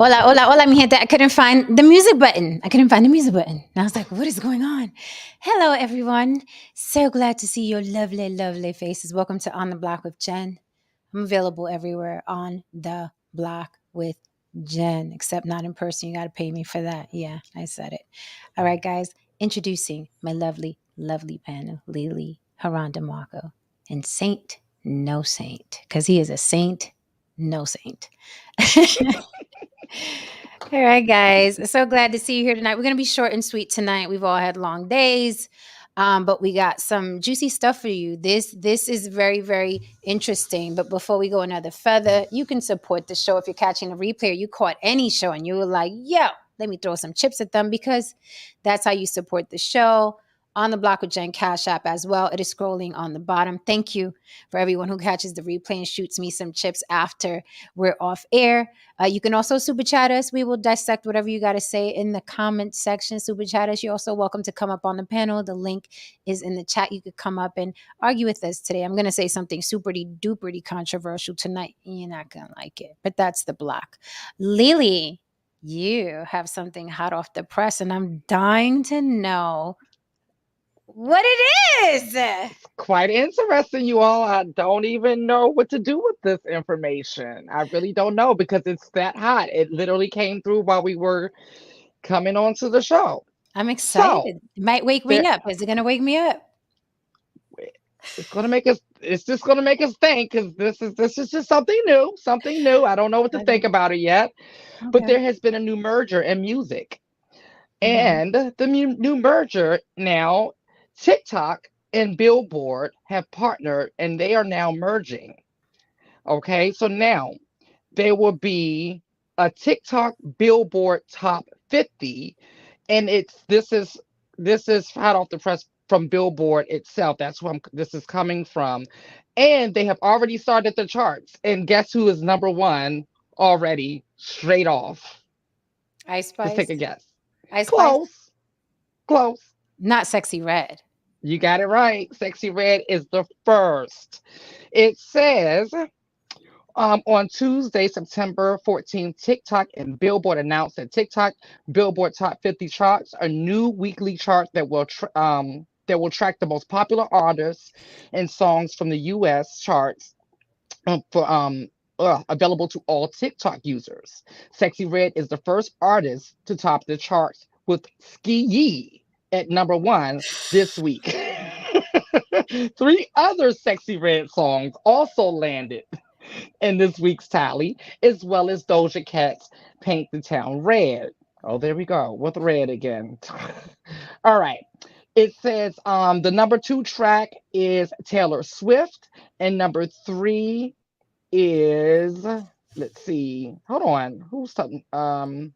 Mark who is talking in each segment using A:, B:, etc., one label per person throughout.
A: Hola, hola, hola, mi gente. I couldn't find the music button. And I was like, what is going on? Hello, everyone. So glad to see your lovely, lovely faces. Welcome to On the Block with Jen. I'm available everywhere on the block with Jen, except not in person. You got to pay me for that. Yeah, I said it. All right, guys. Introducing my lovely, lovely panel, Lily, Haran DeMarco, and Saint No Saint, because he is a saint, no saint. All right, guys. So glad to see you here tonight. We're going to be short and sweet tonight. We've all had long days, but we got some juicy stuff for you. This is very, very interesting. But before we go another further, you can support the show if you're catching a replay or you caught any show and you were like, yo, let me throw some chips at them, because that's how you support the show. On the Block with Jen Cash App as well. It is scrolling on the bottom. Thank you for everyone who catches the replay and shoots me some chips after we're off air. You can also super chat us. We will dissect whatever you got to say in the comment section. Super chat us. You're also welcome to come up on the panel. The link is in the chat. You could come up and argue with us today. I'm going to say something super duper controversial tonight. You're not going to like it, but that's the block. Lily, you have something hot off the press, and I'm dying to know what it is.
B: Quite interesting, you all. I don't even know what to do with this information. I really don't know because it's that hot. It literally came through while we were coming onto the show.
A: I'm
B: So
A: excited. It might wake
B: there,
A: me up. Is it going to wake me up?
B: it's gonna make us. It's just gonna make us think because this is just something new. Something new. I don't know what to think
A: Okay.
B: about it yet. But
A: Okay.
B: there has been a new merger in music,
A: Mhm.
B: and the new merger now, TikTok and Billboard have partnered, and they are now merging. Okay, so now there will be a TikTok Billboard Top 50, and this is hot off the press from Billboard itself. That's where this is coming from, and they have already started the charts. And guess who is number one already, straight off?
A: Ice
B: Just take a
A: Spice?
B: guess.
A: Ice Spice?
B: Close, close.
A: Not Sexy Red.
B: You got it right. Sexy Red is the first. It says on Tuesday, September 14th, TikTok and Billboard announced that TikTok Billboard Top 50 charts, a new weekly chart that will track the most popular artists and songs from the U.S. charts for available to all TikTok users. Sexy Red is the first artist to top the charts with Ski Yee at number one this week. Three other Sexy Red songs also landed in this week's tally, as well as Doja Cat's Paint the Town Red. Oh, there we go with red again. All right. It says the number two track is Taylor Swift, and number three is, let's see, hold on, who's talking? I'm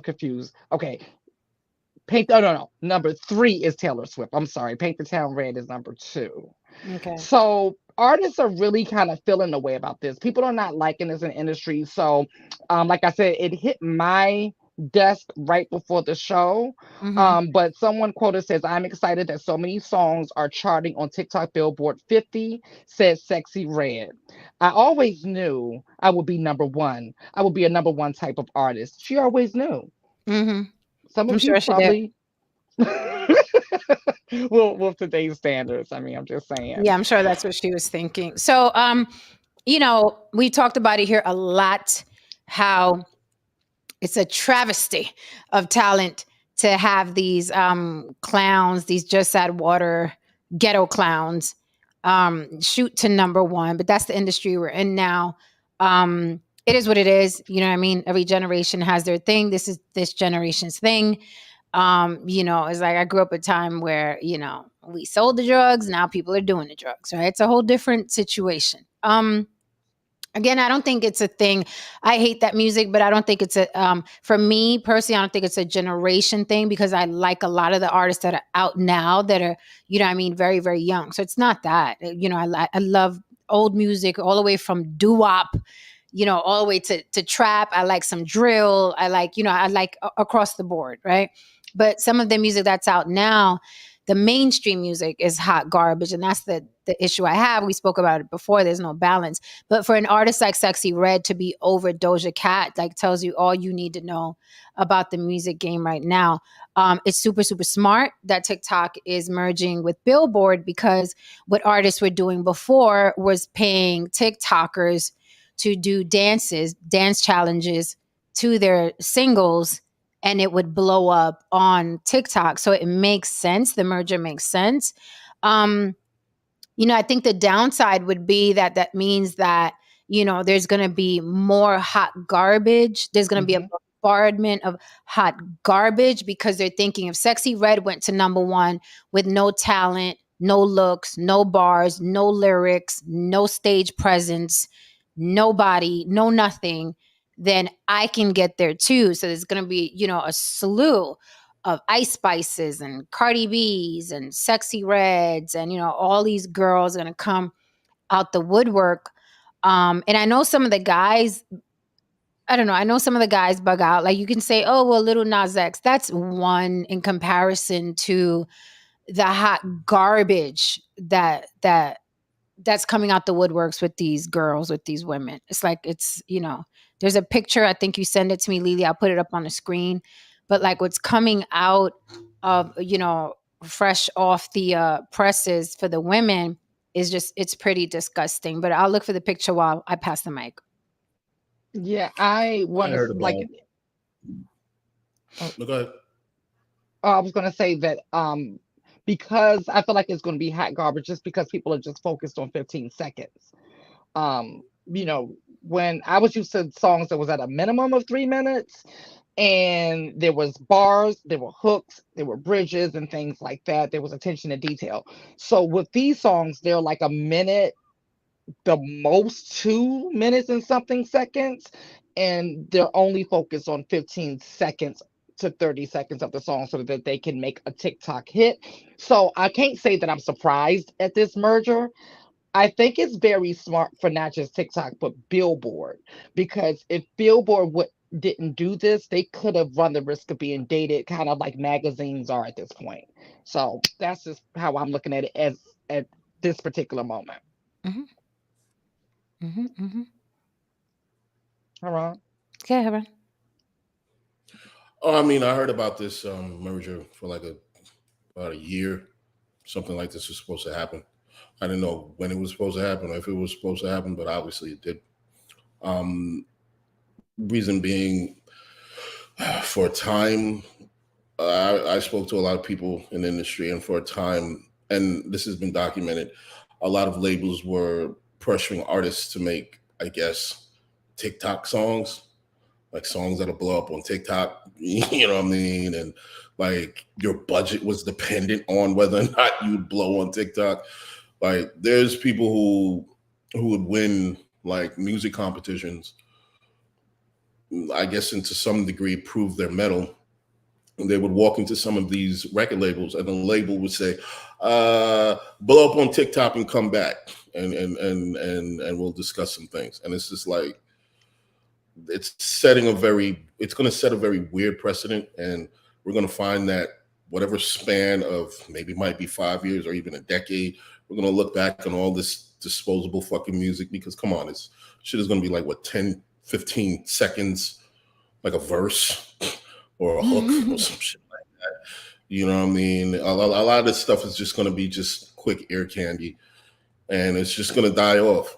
B: confused. Okay, Paint. Oh, no. Number three is Taylor Swift. I'm sorry. Paint the Town Red is number two.
A: Okay.
B: So artists are really kind of feeling the way about this. People are not liking this in the industry. So, like I said, it hit my desk right before the show.
A: Mhm.
B: But someone quoted says, "I'm excited that so many songs are charting on TikTok Billboard 50." Says Sexy Red. I always knew I would be number one. I would be a number one type of artist. She always knew.
A: Mhm.
B: Some
A: I'm
B: of you
A: sure she did.
B: probably well, with today's standards. I mean, I'm just saying.
A: Yeah, I'm sure that's what she was thinking. So, we talked about it here a lot, how it's a travesty of talent to have these clowns, these just add water ghetto clowns, shoot to number one. But that's the industry we're in now. It is what it is. You know what I mean? Every generation has their thing. This is this generation's thing. It's like I grew up a time where, we sold the drugs, now people are doing the drugs, right? It's a whole different situation. Again, I don't think it's a thing. I hate that music, but I don't think it's for me personally, I don't think it's a generation thing, because I like a lot of the artists that are out now that are, very, very young. So it's not that. I love old music all the way from doo-wop, all the way to trap. I like some drill. I like, across the board, right? But some of the music that's out now, the mainstream music is hot garbage, and that's the the issue I have. We spoke about it before. There's no balance. But for an artist like Sexy Red to be over Doja Cat, like tells you all you need to know about the music game right now. It's super, super smart that TikTok is merging with Billboard, because what artists were doing before was paying TikTokers to do dance challenges to their singles, and it would blow up on TikTok. So it makes sense. The merger makes sense. Um, I think the downside would be that that means that, there's going to be more hot garbage. There's going to be a
B: Hmm.
A: bombardment of hot garbage, because they're thinking if Sexy Red went to number one with no talent, no looks, no bars, no lyrics, no stage presence, nobody, no nothing, then I can get there too. So there's going to be, a slew of Ice Spices and Cardi B's and Sexy Reds, and all these girls are gonna come out the woodwork. And I know some of the guys. I don't know. I know some of the guys bug out. Like, you can say, "Oh, well, Little Nas X." That's one in comparison to the hot garbage that's coming out the woodworks with these girls, with these women. It's like, there's a picture. I think you send it to me, Lily. I'll put it up on the screen. But like, what's coming out of, fresh off the presses for the women is just, it's pretty disgusting. But I'll look for the picture while I pass the mic.
B: Yeah, I
C: I
B: want to
C: heard
B: like.
C: about.
B: uh,
C: No, go ahead.
B: I was going to say that because I feel like it's going to be hot garbage just because people are just focused on 15 seconds. When I was used to songs that was at a minimum of 3 minutes, and there was bars, there were hooks, there were bridges and things like that. There was attention to detail. So with these songs, they're like a minute, the most 2 minutes and something seconds, and they're only focused on 15 seconds to 30 seconds of the song so that they can make a TikTok hit. So I can't say that I'm surprised at this merger. I think it's very smart for not just TikTok but Billboard, because if Billboard didn't do this, they could have run the risk of being dated, kind of like magazines are at this point. So that's just how I'm looking at it as at this particular moment.
A: Mm-hmm. Mm-hmm. Mm-hmm.
B: All right.
A: Okay, Heron.
C: Oh, I mean, I heard about this merger for like about a year. Something like this was supposed to happen. I didn't know when it was supposed to happen or if it was supposed to happen, but obviously it did. Um, Reason being, for a time, I spoke to a lot of people in the industry, and for a time, and this has been documented, a lot of labels were pressuring artists to make, I guess, TikTok songs, like songs that'll blow up on TikTok. You know what I mean? And like your budget was dependent on whether or not you'd blow on TikTok. Like there's people who would win like music competitions, I guess, and to some degree prove their mettle. And they would walk into some of these record labels, and the label would say, "Blow up on TikTok and come back, and we'll discuss some things." And it's just like it's going to set a very weird precedent, and we're going to find that whatever span of maybe might be 5 years or even a decade, we're going to look back on all this disposable fucking music, because come on, this shit is going to be like what, 10, 15 seconds, like a verse or a hook or some shit like that. You know what I mean? A lot of this stuff is just going to be just quick ear candy, and it's just going to die off.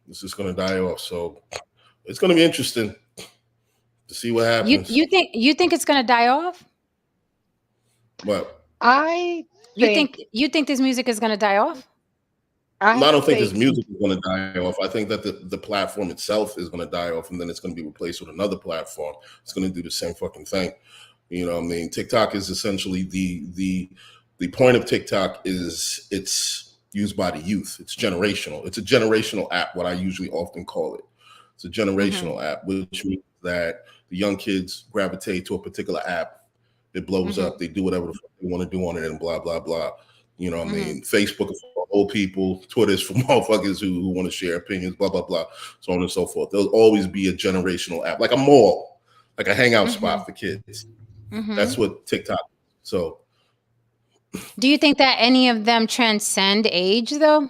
C: It's just going to die off. So it's going to be interesting to see what
A: You
C: happens.
A: you think it's gonna die off?
C: But
B: I
A: You think
B: think
A: you think this music is gonna die off?
B: I
C: I don't think this
B: think
C: music is going to die off. I think that the platform itself is going to die off, and then it's going to be replaced with another platform. It's going to do the same fucking thing. You know what I mean? TikTok is essentially the point of TikTok is it's used by the youth. It's generational. It's a generational app, what I usually often call it. It's a
A: Mm-hmm.
C: generational app, which means that the young kids gravitate to a particular app. It blows
A: Mm-hmm.
C: up. They do whatever the fuck they want to do on it, and blah blah blah. You know what I
A: Mm-hmm.
C: mean? Facebook is for old people. Twitter is for motherfuckers who want to share opinions, blah, blah, blah, so on and so forth. There'll always be a generational app, like a mall, like a hangout
A: Mm-hmm.
C: spot for kids.
A: Mm-hmm.
C: That's what TikTok is. So
A: Do you think that any of them transcend age, though?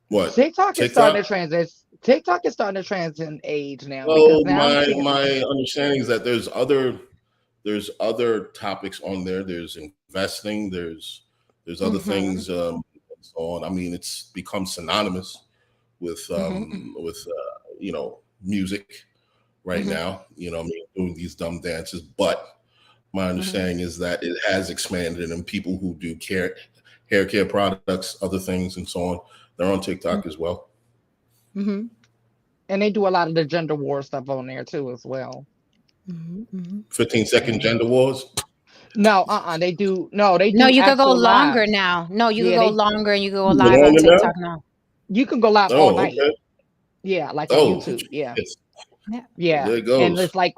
C: What?
B: TikTok is starting
C: TikTok?
B: to transit. TikTok is starting to transcend age now because
C: Well,
B: now you see.
C: my understanding is that there's other topics on there. There's investing. There's other
A: Mm-hmm.
C: things and so on. I mean, it's become synonymous
A: Mm-hmm.
C: with music right
A: Mm-hmm.
C: now. I mean, doing these dumb dances. But my
A: Mm-hmm.
C: understanding is that it has expanded, and people who do hair care products, other things, and so on, they're on TikTok as well.
A: Mm-hmm.
B: And they do a lot of the gender war stuff on there too as well.
A: Mm-hmm.
C: 15-second
B: Hmm.
C: gender wars.
B: No, they do. No, they
A: No,
B: do
A: you could go
B: actual
A: longer
B: lives.
A: now. No, you could
B: Yeah,
A: go
B: they.
A: longer and you could go
C: You go
A: live on
C: longer now?
A: TikTok now.
B: You can go live all
C: Oh,
B: night.
C: okay.
B: Yeah, like on
C: Oh,
B: YouTube. Yeah,
C: yes.
A: Yeah.
B: yeah.
C: There it
B: And
C: goes.
B: it's like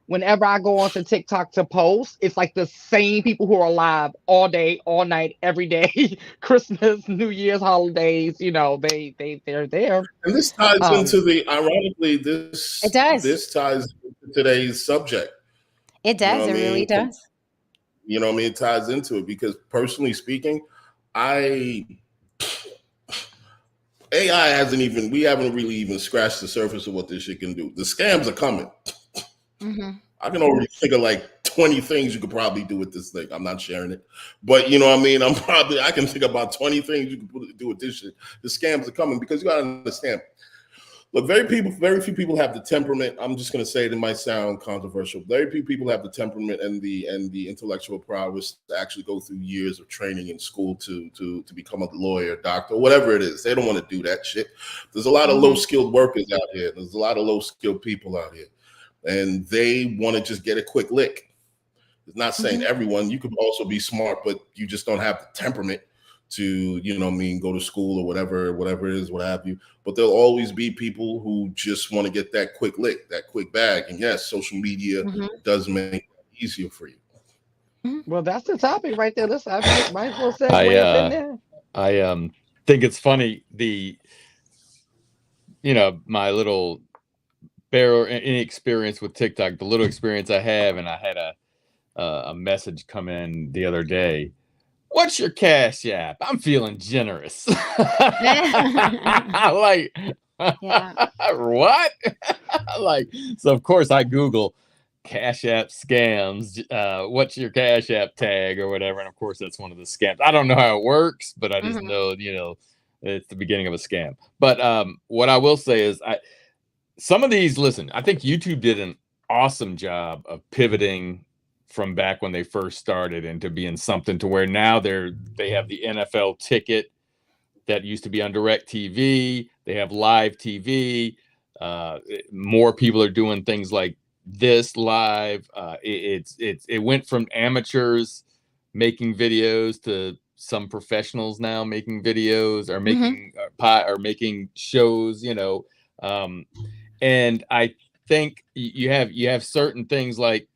B: whenever I go onto TikTok to post, it's like the same people who are live all day, all night, every day. Christmas, New Year's, holidays. They're there.
C: And this ties
B: Um,
C: into ironically,
A: It does.
C: this ties into today's subject.
A: It
C: You know
A: does.
C: what
A: It
C: I
A: really
C: mean?
A: does.
C: You know what I mean? It ties into it because personally speaking, I AI hasn't even we haven't really even scratched the surface of what this shit can do. The scams are coming.
A: Mm-hmm.
C: I can already think of like 20 things you could probably do with this thing. I'm not sharing it. But you know what I mean? I can think about 20 things you can do with this shit. The scams are coming because you gotta understand. Look, very few people have the temperament. I'm just going to say it might sound controversial. Very few people have the temperament and the intellectual prowess to actually go through years of training in school to become a lawyer, doctor, whatever it is. They don't want to do that shit. There's a lot of low
A: Mm-hmm.
C: skilled workers out here. There's a lot of low skilled people out here, and they want to just get a quick lick. It's not saying
A: Mm-hmm.
C: everyone. You could also be smart, but you just don't have the temperament to, go to school or whatever it is, what have you. But there'll always be people who just want to get that quick lick, that quick bag. And yes, social media
A: Mm-hmm.
C: does make it easier for you.
B: well, that's the topic right there. Listen, I might as well
D: I
B: segue up in there.
D: I think it's funny my little bare inexperience with TikTok, the little experience I have, and I had a message come in the other day. What's your Cash App? I'm feeling generous. Like,
A: Yeah.
D: what? Like, so of course I Google Cash App scams. What's your Cash App tag or whatever? And of course that's one of the scams. I don't know how it works, but I just
A: Mm-hmm.
D: know, it's the beginning of a scam. But what I will say is some of these, listen, I think YouTube did an awesome job of pivoting from back when they first started into being something to where now they have the NFL ticket that used to be on Direct TV. They have live TV. More people are doing things like this live. It went from amateurs making videos to some professionals now making videos or making or making shows. And I think you have certain things like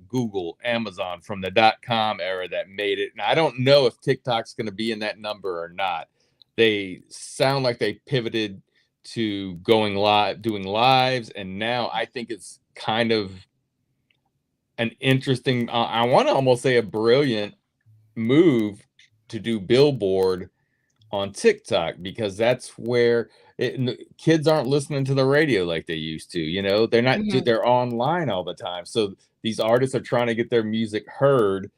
D: Google, Amazon from the .com era that made it. Now I don't know if TikTok's going to be in that number or not. They sound like they pivoted to going live, doing lives, and now I think it's kind of an interesting. I want to almost say a brilliant move to do billboard on TikTok because that's where kids aren't listening to the radio like they used to. They're not.
A: Mm-hmm.
D: They're online all the time, so these artists are trying to get their music heard,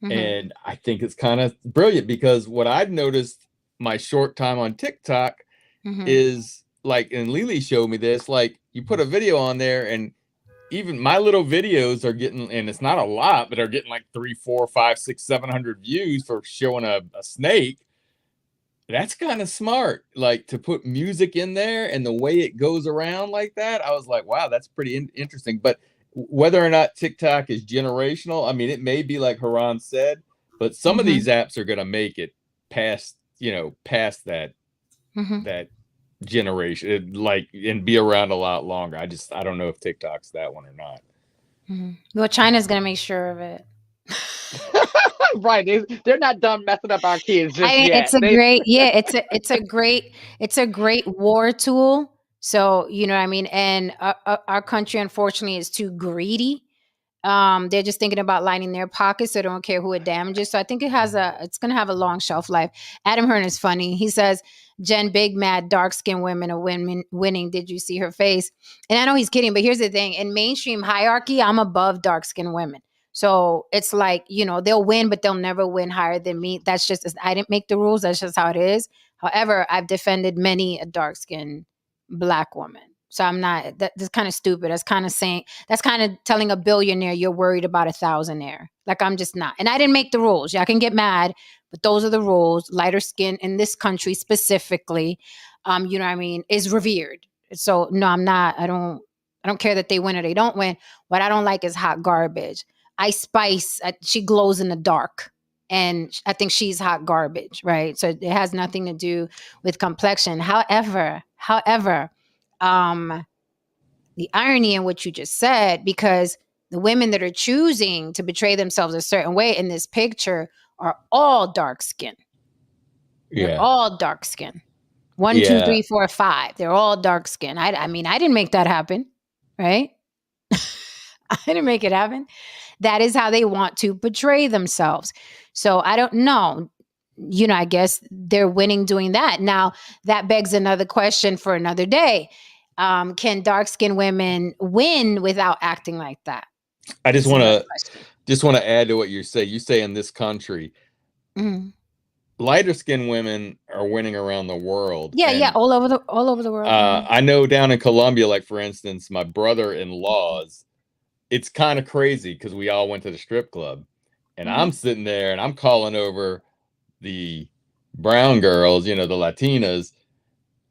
A: Mm-hmm.
D: and I think it's kind of brilliant because what I've noticed my short time on TikTok
A: Mm-hmm.
D: is like, and Lily showed me this. Like, you put a video on there, and even my little videos are getting, and it's not a lot, but are getting like 3, 4, 5, 6, 700 views for showing a snake. That's kind of smart, like to put music in there and the way it goes around like that. I was like, wow, that's pretty interesting. But whether or not TikTok is generational, I mean, it may be like Haran said, but some of
A: Mm-hmm.
D: these apps are going to make it past that
A: Mm-hmm.
D: that generation, and be around a lot longer. I don't know if TikTok's that one or not.
A: Mm-hmm. Well, China's gonna make sure of it.
B: Right, they're not done messing up our kids just
A: I mean,
B: yet.
A: it's a great, yeah, it's a great war tool. So you know what I mean. And our country, unfortunately, is too greedy They're just thinking about lining their pockets, so they don't care who it damages. So I think it's going to have a long shelf life. Adam Hearn is funny. He says, Jen, big mad dark skinned women are winning. Did you see her face? And I know he's kidding, but here's the thing: in mainstream hierarchy, I'm above dark skinned women. So it's like, they'll win, but they'll never win higher than me. That's just, I didn't make the rules. That's just how it is. However, I've defended many a dark skinned Black woman. So I'm not, that's kind of stupid. That's kind of telling a billionaire you're worried about a thousandaire. Like, I'm just not. And I didn't make the rules. Y'all can get mad, but those are the rules. Lighter skin in this country specifically, you know what I mean, is revered. So no, I'm not. I don't care that they win or they don't win. What I don't like is hot garbage. She glows in the dark. And I think she's hot garbage, right? So it has nothing to do with complexion. However, the irony in what you just said, because the women that are choosing to betray themselves a certain way in this picture are all dark skinned. They're all dark skinned. 1, 2, 3, 4, 5. They're all dark skinned. I mean, I didn't make that happen, right? I didn't make it happen. That is how they want to portray themselves. So I don't know. I guess they're winning doing that. Now, that begs another question for another day. Can dark-skinned women win without acting like that?
D: I just want to add to what you say. You say in this country, lighter skinned women are winning around the world.
A: Yeah, all over the world.
D: I know down in Colombia, like for instance, my brother-in-law's, it's kind of crazy because we all went to the strip club, and I'm sitting there and I'm calling over the brown girls, the Latinas,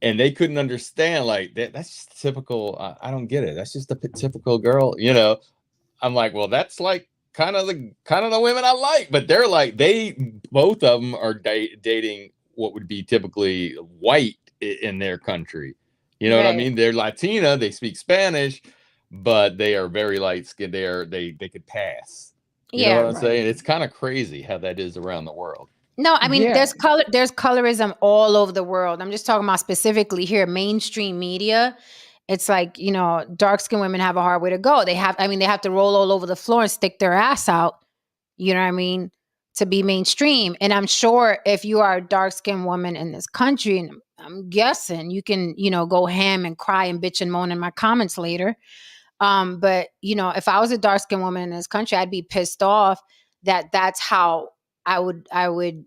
D: and they couldn't understand, like, that's just typical. I don't get it. That's just a typical girl, I'm like, well, that's like kind of the women I like, but they're like, both of them are dating what would be typically white in their country. You know what I mean? They're Latina, they speak Spanish, but they are very light skinned. They could pass. You know what I'm saying? It's kind of crazy how that is around the world.
A: No, I mean, there's colorism all over the world. I'm just talking about specifically here, mainstream media. It's like, dark-skinned women have a hard way to go. They have to roll all over the floor and stick their ass out, you know what I mean, to be mainstream. And I'm sure if you are a dark-skinned woman in this country, and I'm guessing you can, go ham and cry and bitch and moan in my comments later. But, if I was a dark-skinned woman in this country, I'd be pissed off that that's how I would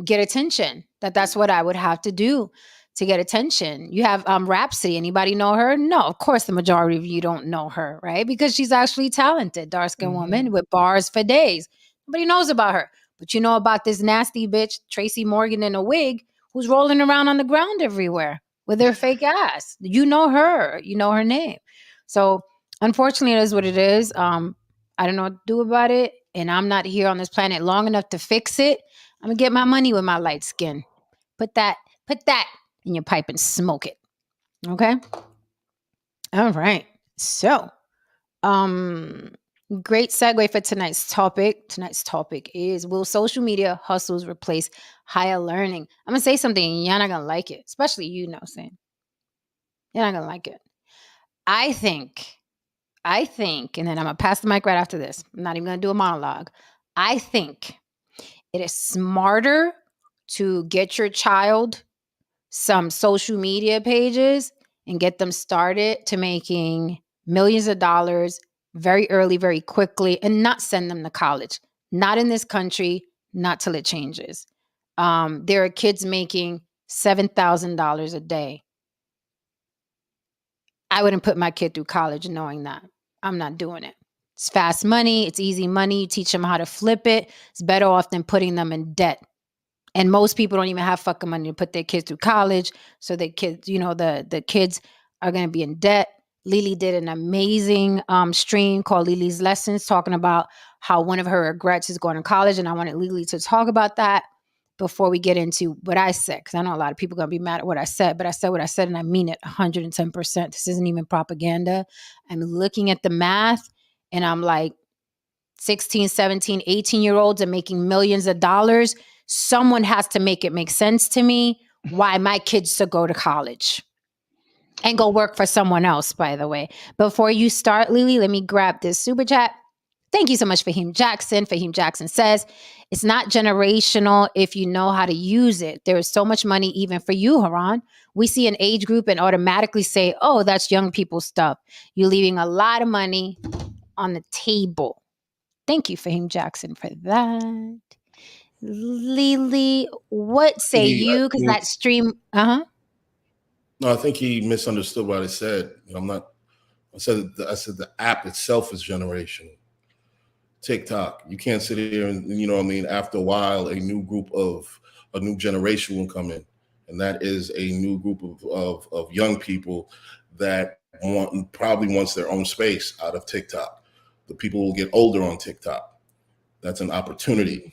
A: get attention. That's what I would have to do to get attention. You have Rhapsody. Anybody know her? No, of course the majority of you don't know her, right? Because she's actually talented, dark-skinned woman with bars for days. Nobody knows about her. But you know about this nasty bitch, Tracy Morgan in a wig, who's rolling around on the ground everywhere with her fake ass. You know her. You know her name. So unfortunately, it is what it is. I don't know what to do about it. And I'm not here on this planet long enough to fix it. I'm going to get my money with my light skin. Put that in your pipe and smoke it. Okay? All right. So, great segue for tonight's topic. Tonight's topic is, will social media hustles replace higher learning? I'm going to say something and you're not going to like it. Especially you know, saying. You're not going to like it. I think, and then I'm going to pass the mic right after this. I'm not even going to do a monologue. I think it is smarter to get your child some social media pages and get them started to making millions of dollars very early, very quickly, and not send them to college. Not in this country, not till it changes. There are kids making $7,000 a day. I wouldn't put my kid through college knowing that. I'm not doing it. It's fast money. It's easy money. You teach them how to flip it. It's better off than putting them in debt. And most people don't even have fucking money to put their kids through college. So the kids, the kids are going to be in debt. Lily did an amazing stream called Lily's Lessons, talking about how one of her regrets is going to college. And I wanted Lily to talk about that before we get into what I said, because I know a lot of people are going to be mad at what I said, but I said what I said and I mean it 110%. This isn't even propaganda. I'm looking at the math and I'm like, 16, 17, 18-year-olds are making millions of dollars. Someone has to make it make sense to me why my kids should go to college and go work for someone else, by the way. Before you start, Lily, let me grab this super chat. Thank you so much, Fahim Jackson. Fahim Jackson says, it's not generational if you know how to use it. There is so much money even for you, Haran. We see an age group and automatically say, oh, that's young people stuff. You're leaving a lot of money on the table. Thank you, Fahim Jackson, for that. Lily, what say you? Because that stream,
C: No, I think he misunderstood what I said. I'm not. I said the app itself is generational. TikTok. You can't sit here and, you know what I mean, after a while, a new generation will come in. And that is a new group of young people that probably wants their own space out of TikTok. The people will get older on TikTok. That's an opportunity.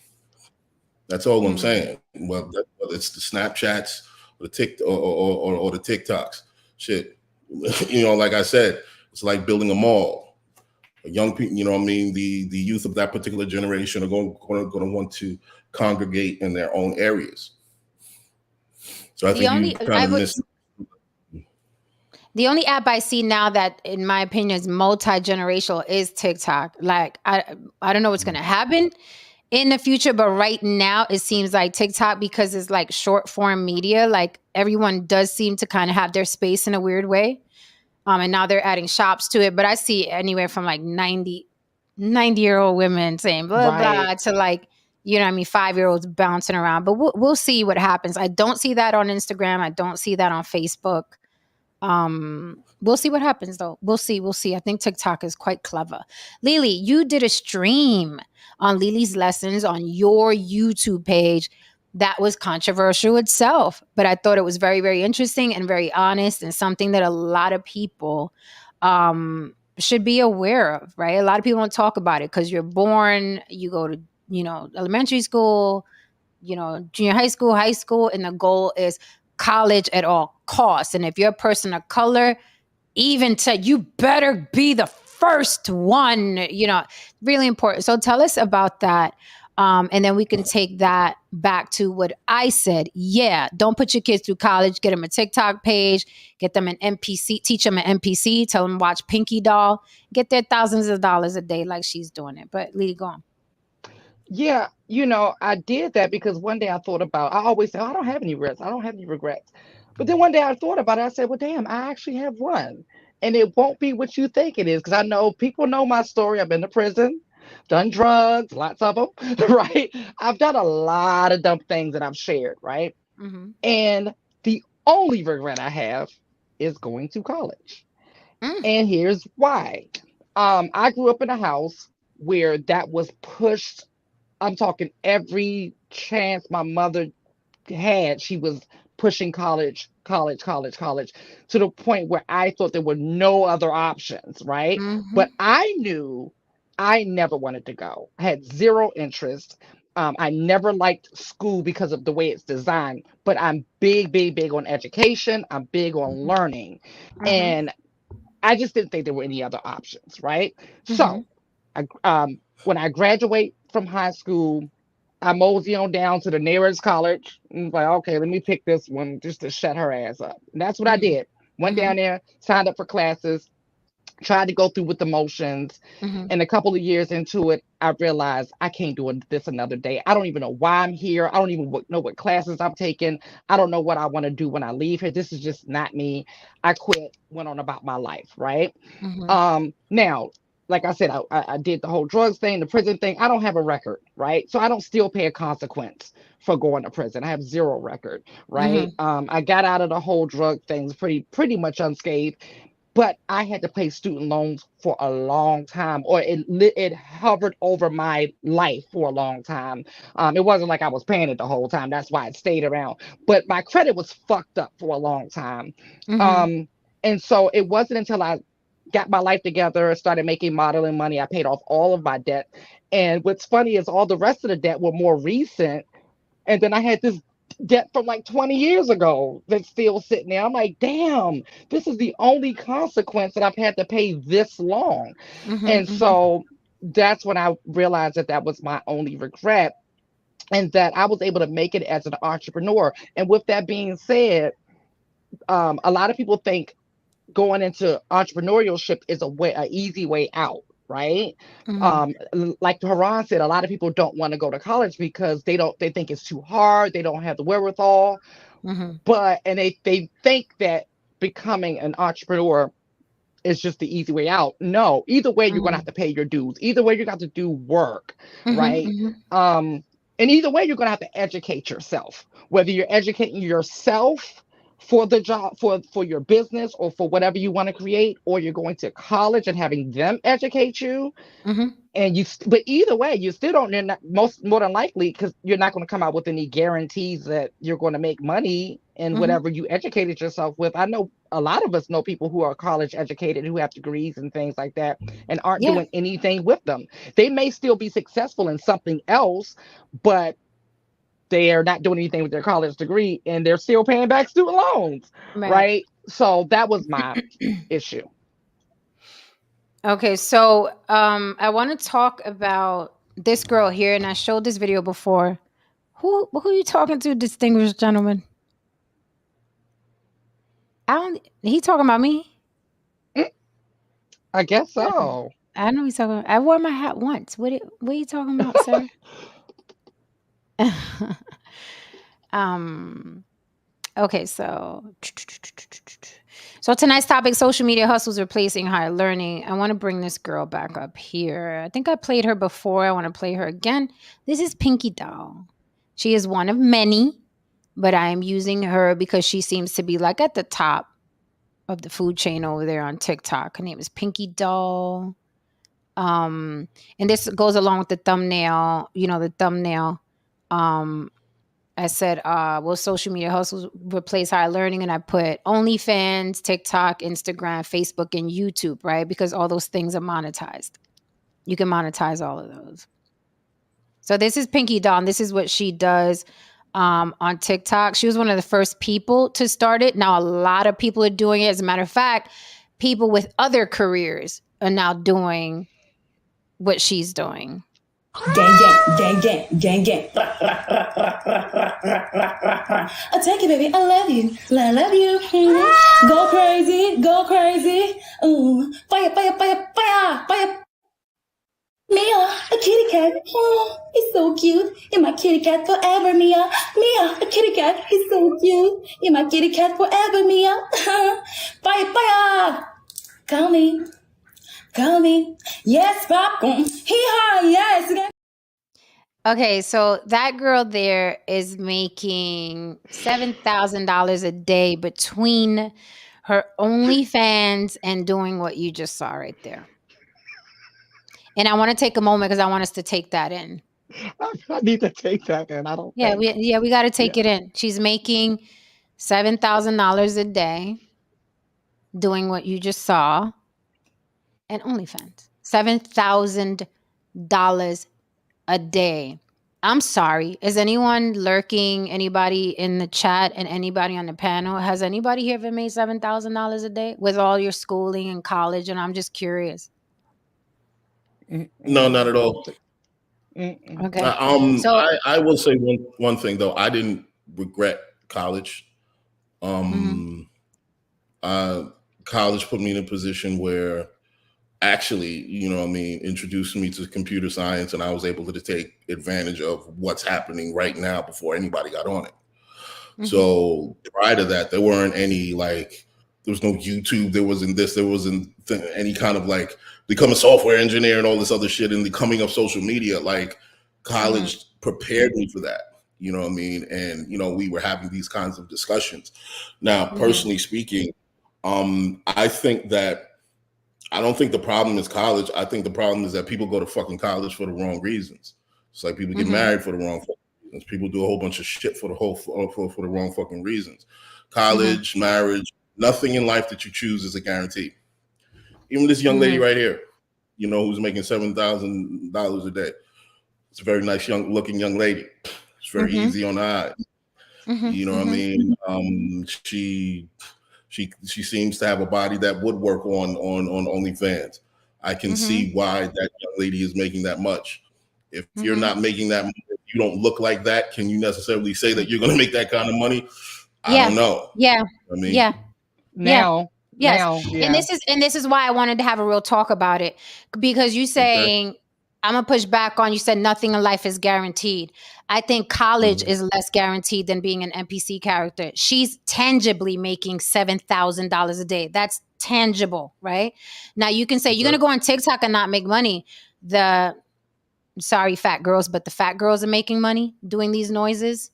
C: That's all I'm saying. Well, whether it's the Snapchats or the TikToks, shit. You know, like I said, it's like building a mall. Young people, you know what I mean, the youth of that particular generation are going to want to congregate in their own areas. So I think you kind of missed.
A: The only app I see now that, in my opinion, is multi-generational is TikTok. Like, I don't know what's going to happen in the future, but right now it seems like TikTok, because it's like short form media, like everyone does seem to kind of have their space in a weird way. And now they're adding shops to it. But I see anywhere from like 90-year-old women saying blah, blah, to like, you know what I mean, 5-year-olds bouncing around. But we'll see what happens. I don't see that on Instagram. I don't see that on Facebook. We'll see what happens, though. We'll see. I think TikTok is quite clever. Lily, you did a stream on Lily's lessons on your YouTube page. That was controversial itself, but I thought it was very, very interesting and very honest, and something that a lot of people should be aware of, right? A lot of people don't talk about it because you're born, you go to, elementary school, junior high school, and the goal is college at all costs. And if you're a person of color, even you better be the first one, really important. So tell us about that. And then we can take that back to what I said. Yeah, don't put your kids through college. Get them a TikTok page. Get them an NPC. Teach them an NPC. Tell them watch Pinky Doll. Get their thousands of dollars a day like she's doing it. But Lily, go on.
B: Yeah, I did that because one day I always say, oh, I don't have any regrets. I don't have any regrets. But then one day I thought about it. I said, well, damn, I actually have one. And it won't be what you think it is. Because I know people know my story. I've been to prison, done drugs, lots of them, right? I've done a lot of dumb things that I've shared, right? Mm-hmm. And the only regret I have is going to college. And here's why. I grew up in a house where that was pushed. I'm talking every chance my mother had, she was pushing college to the point where I thought there were no other options, right? Mm-hmm. But I knew I never wanted to go. I had zero interest. I never liked school because of the way it's designed, but I'm big on education. I'm big on learning. Mm-hmm. And I just didn't think there were any other options, right? Mm-hmm. So when I graduate from high school, I mosey on down to the nearest college and was like, okay, let me pick this one just to shut her ass up. And that's what I did. Went down there, signed up for classes, tried to go through with the motions. And a couple of years into it, I realized I can't do this another day. I don't even know why I'm here. I don't even know what classes I'm taking. I don't know what I want to do when I leave here. This is just not me. I quit, went on about my life, right? Now, like I said, I did the whole drugs thing, the prison thing. I don't have a record, right? So I don't still pay a consequence for going to prison. I have zero record, right? I got out of the whole drug things pretty much unscathed, but I had to pay student loans for a long time, or it hovered over my life for a long time. It wasn't like I was paying it the whole time. That's why it stayed around. But my credit was fucked up for a long time. And so it wasn't until I got my life together, started making modeling money, I paid off all of my debt. And what's funny is all the rest of the debt were more recent. And then I had this debt from like 20 years ago that's still sitting there. I'm like, damn, this is the only consequence that I've had to pay this long. And so that's when I realized that was my only regret, and that I was able to make it as an entrepreneur. And with that being said, a lot of people think going into entrepreneurship is an easy way out, right?
A: Mm-hmm.
B: Like Haran said, a lot of people don't want to go to college because they think it's too hard. They don't have the wherewithal,
A: Mm-hmm.
B: and they think that becoming an entrepreneur is just the easy way out. No, either way, you're gonna have
A: Mm-hmm.
B: to pay your dues. Either way, you got to do work,
A: Mm-hmm.
B: right? And either way, you're gonna have to educate yourself. Whether you're educating yourself for the job, for your business, or for whatever you want to create, or you're going to college and having them educate you,
A: Mm-hmm.
B: and but either way, you still don't, you're not, more than likely, because you're not going to come out with any guarantees that you're going to make money in
A: Mm-hmm.
B: whatever you educated yourself with. I know a lot of us know people who are college educated, who have degrees and things like that, and aren't
A: Yeah.
B: doing anything with them. They may still be successful in something else, but they are not doing anything with their college degree, and they're still paying back student loans,
A: Right.
B: right? So that was my issue.
A: Okay, so I want to talk about this girl here, and I showed this video before. Who are you talking to, distinguished gentleman? I don't. He talking about me?
B: I guess
A: I
B: so.
A: know he's talking. I wore my hat once. What are you talking about, sir? um. Okay, so tonight's topic: social media hustles replacing higher learning. I want to bring this girl back up here. I think I played her before. I want to play her again. This is Pinky Doll. She is one of many, but I am using her because she seems to be like at the top of the food chain over there on TikTok. Her name is Pinky Doll. And this goes along with the thumbnail. You know, the thumbnail. I said, will social media hustles replace higher learning? And I put OnlyFans, TikTok, Instagram, Facebook, and YouTube, right? Because all those things are monetized. You can monetize all of those. So this is Pinky Dawn. This is what she does on TikTok. She was one of the first people to start it. Now, a lot of people are doing it. As a matter of fact, people with other careers are now doing what she's doing.
E: Gang, gang, gang, gang, gang, gang. I take it, baby. I love you. I love you. Go crazy, go crazy. Fire, fire, fire, fire, fire. Mia, a kitty cat. He's so cute. You're my kitty cat forever, Mia. Mia, a kitty cat. He's so cute. You're my kitty cat forever, Mia. Fire, fire. Call me. Call me. Yes, popcorn. Hee-haw, yes.
A: Okay, so that girl there is making $7,000 a day between her OnlyFans and doing what you just saw right there. And I want to take a moment because I want us to take that in.
B: I need to take that in. I don't.
A: Yeah, we got to take it in. She's making $7,000 a day doing what you just saw. And OnlyFans, $7,000 a day. I'm sorry. Is anyone lurking? Anybody in the chat and anybody on the panel? Has anybody here ever made $7,000 a day with all your schooling and college? And I'm just curious.
C: No, not at all.
A: Okay. So
C: I will say one thing though. I didn't regret college. College put me in a position where actually, introduced me to computer science, and I was able to take advantage of what's happening right now before anybody got on it. So prior to that, there weren't any there was no YouTube, there wasn't any kind of become a software engineer and all this other shit, and the coming of social media. College prepared me for that. You know what I mean? And we were having these kinds of discussions. Now, personally speaking, I don't think the problem is college. I think the problem is that people go to fucking college for the wrong reasons. It's like people get married for the wrong reasons. People do a whole bunch of shit for the wrong fucking reasons. College, marriage, nothing in life that you choose is a guarantee. Even this young lady right here, who's making $7,000 a day. It's a very nice looking young lady. It's very easy on the eyes. You know what I mean? She seems to have a body that would work on OnlyFans. I can see why that young lady is making that much. If you're not making that money, if you don't look like that, can you necessarily say that you're going to make that kind of money? I don't know.
A: Yeah.
C: I mean,
B: now
A: Yes.
B: Now,
A: And
B: yeah.
A: this is why I wanted to have a real talk about it, because you saying I'm gonna push back on, you said nothing in life is guaranteed. I think college is less guaranteed than being an NPC character. She's tangibly making $7,000 a day. That's tangible, right? Now you can say you're gonna go on TikTok and not make money. Sorry, fat girls, but the fat girls are making money doing these noises.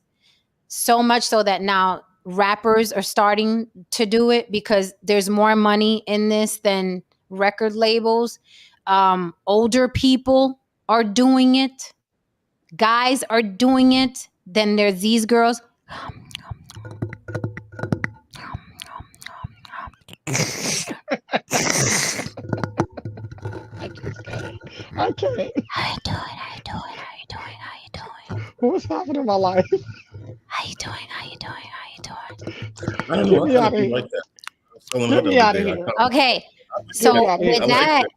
A: So much so that now rappers are starting to do it because there's more money in this than record labels. Older people are doing it. Guys are doing it. Then there's these girls.
B: I just can't. I can't.
A: How you doing? How you doing? How you doing? How you doing?
B: What's happening in my life?
A: How you doing? How you doing? How you doing?
C: I don't
B: Get
C: know.
B: me
C: I
B: out
C: kind
B: of
C: of
B: here.
C: like that. I was telling her
B: Get
C: the
B: me
C: other
B: out of
C: day.
B: here.
A: Okay.
B: Get
A: So
B: me out of
A: with
B: here.
C: I like
A: that,
C: that.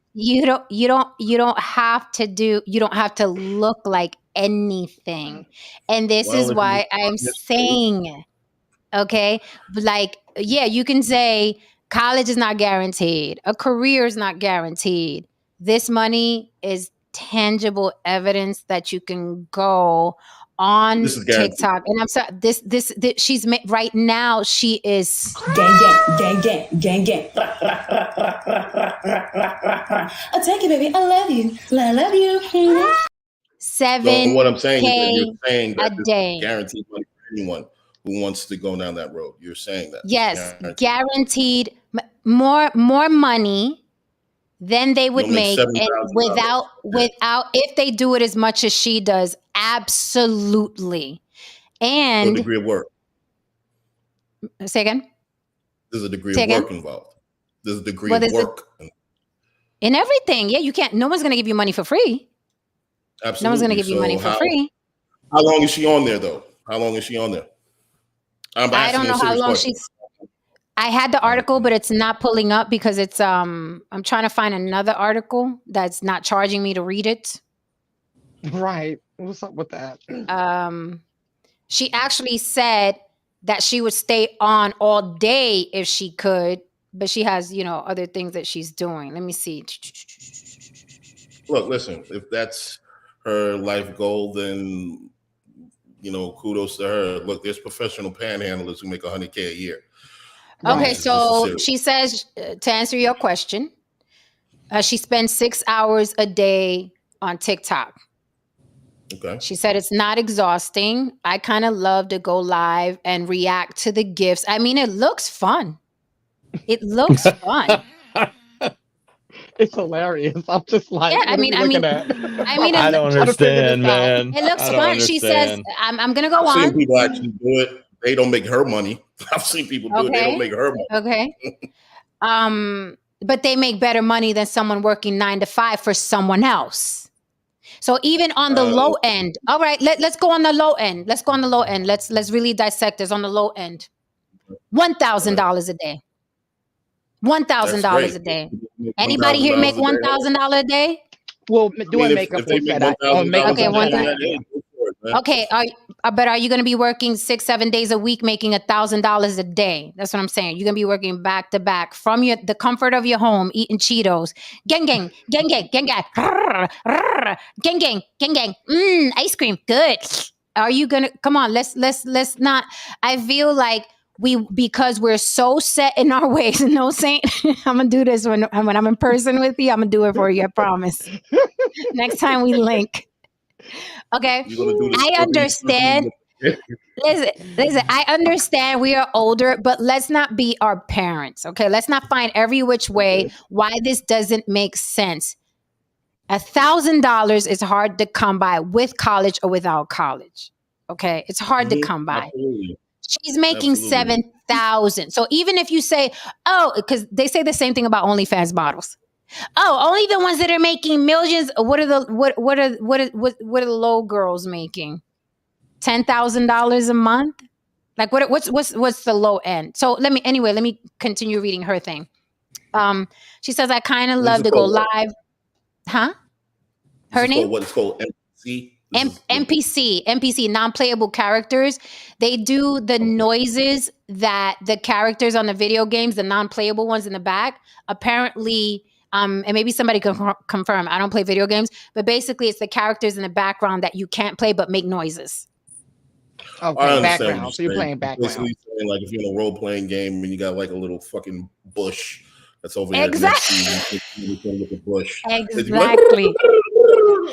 A: you don't have to look like anything. And this
C: Well,
A: is
C: if you
A: why I am saying, okay, like, yeah, you can say college is not guaranteed, a career is not guaranteed. This money is tangible evidence that you can go on
C: this is guaranteed.
A: TikTok. And I'm sorry, this she's right now, she is
E: Gang, gang, gang, gang, gang, gang. Oh, thank you, baby. I love you. I love you.
C: So what I'm saying is that
A: 7K
C: you're saying
A: a
C: that this
A: day.
C: is guaranteed money for anyone who wants to go down that road. You're saying that.
A: Yes,
C: Guaranteed.
A: guaranteed more money than they would
C: You'll make
A: make, and
C: $7,000.
A: without if they do it as much as she does, absolutely.
C: No
A: And
C: degree of work.
A: say again,
C: There's a degree
A: Say
C: of
A: again?
C: work involved. There's a degree
A: Well,
C: of
A: there's a-
C: work.
A: in everything, yeah, you can't. No one's gonna give you money for free.
C: Absolutely.
A: No one's gonna give you money for free.
C: How long is she on there, though? How long is she on there? I'm
A: I
C: asking
A: don't
C: you a
A: know how
C: serious
A: long
C: question.
A: I had the article, but it's not pulling up because it's I'm trying to find another article that's not charging me to read it.
B: Right. What's up with that?
A: She actually said that she would stay on all day if she could, but she has, other things that she's doing. Let me see.
C: Look, listen, if that's her life goal, then, kudos to her. Look, there's professional panhandlers who make $100K a year.
A: Okay,
C: This is
A: so
C: serious.
A: she says, to answer your question, she spends 6 hours a day on TikTok.
C: Okay.
A: She said it's not exhausting. I kind of love to go live and react to the gifts. I mean, it looks fun. It looks fun.
B: It's hilarious. I'm just like,
A: Yeah,
B: what are we looking at?
D: I don't
B: trying to figure this
D: understand,
B: out.
D: man.
A: It looks
D: I don't
A: fun. She says,
D: understand.
A: I'm going to go
C: I've seen
A: on.
C: people actually do it. They don't make her money. I've seen people do it. They don't make her money.
A: Okay. But they make better money than someone working 9 to 5 for someone else. So even on the low end, all right, let's go on the low end. Let's go on the low end. Let's really dissect this on the low end. $1,000 a day. $1,000 a day. Anybody here make $1,000 a day?
B: Well, doing makeup
C: if they
B: on
C: make
B: FedEx. On
C: $1,000
B: makeup
A: Okay,
B: on
A: one
B: FedEx.
A: time.
C: hey, go for it, man.
A: Okay, but are you going to be working 6-7 days a week, making $1,000 a day? That's what I'm saying. You're going to be working back to back from the comfort of your home, eating Cheetos, gang, gang, gang, gang, gang, gang, rrr, rrr, gang, gang, gang, gang. Ice cream, good. Are you gonna come on? Let's not. I feel like because we're so set in our ways. No, Saint, I'm gonna do this when I'm in person with you. I'm gonna do it for you. I promise. Next time we link. Okay,
C: You're gonna do this.
A: I understand. Listen, I understand we are older, but let's not be our parents, okay? Let's not find every which way why this doesn't make sense. $1,000 is hard to come by with college or without college, okay? It's hard to come by.
C: Absolutely.
A: She's making
C: Absolutely.
A: $7,000. So even if you say, because they say the same thing about OnlyFans models. Oh, only the ones that are making millions. What are the low girls making? $10,000 a month? Like what's the low end? So let me continue reading her thing. She says, I kind of love to go live. Huh? Her name?
C: What it's called NPC.
A: NPC, non-playable characters. They do the noises that the characters on the video games, the non-playable ones in the back, apparently, and maybe somebody can confirm. I don't play video games, but basically it's the characters in the background that you can't play but make noises.
B: Okay, background. So you're playing background.
C: Basically saying, like, if you're in a role-playing game and you got like a little fucking bush that's over here
A: Exactly.
C: next to you with the bush.
A: Exactly.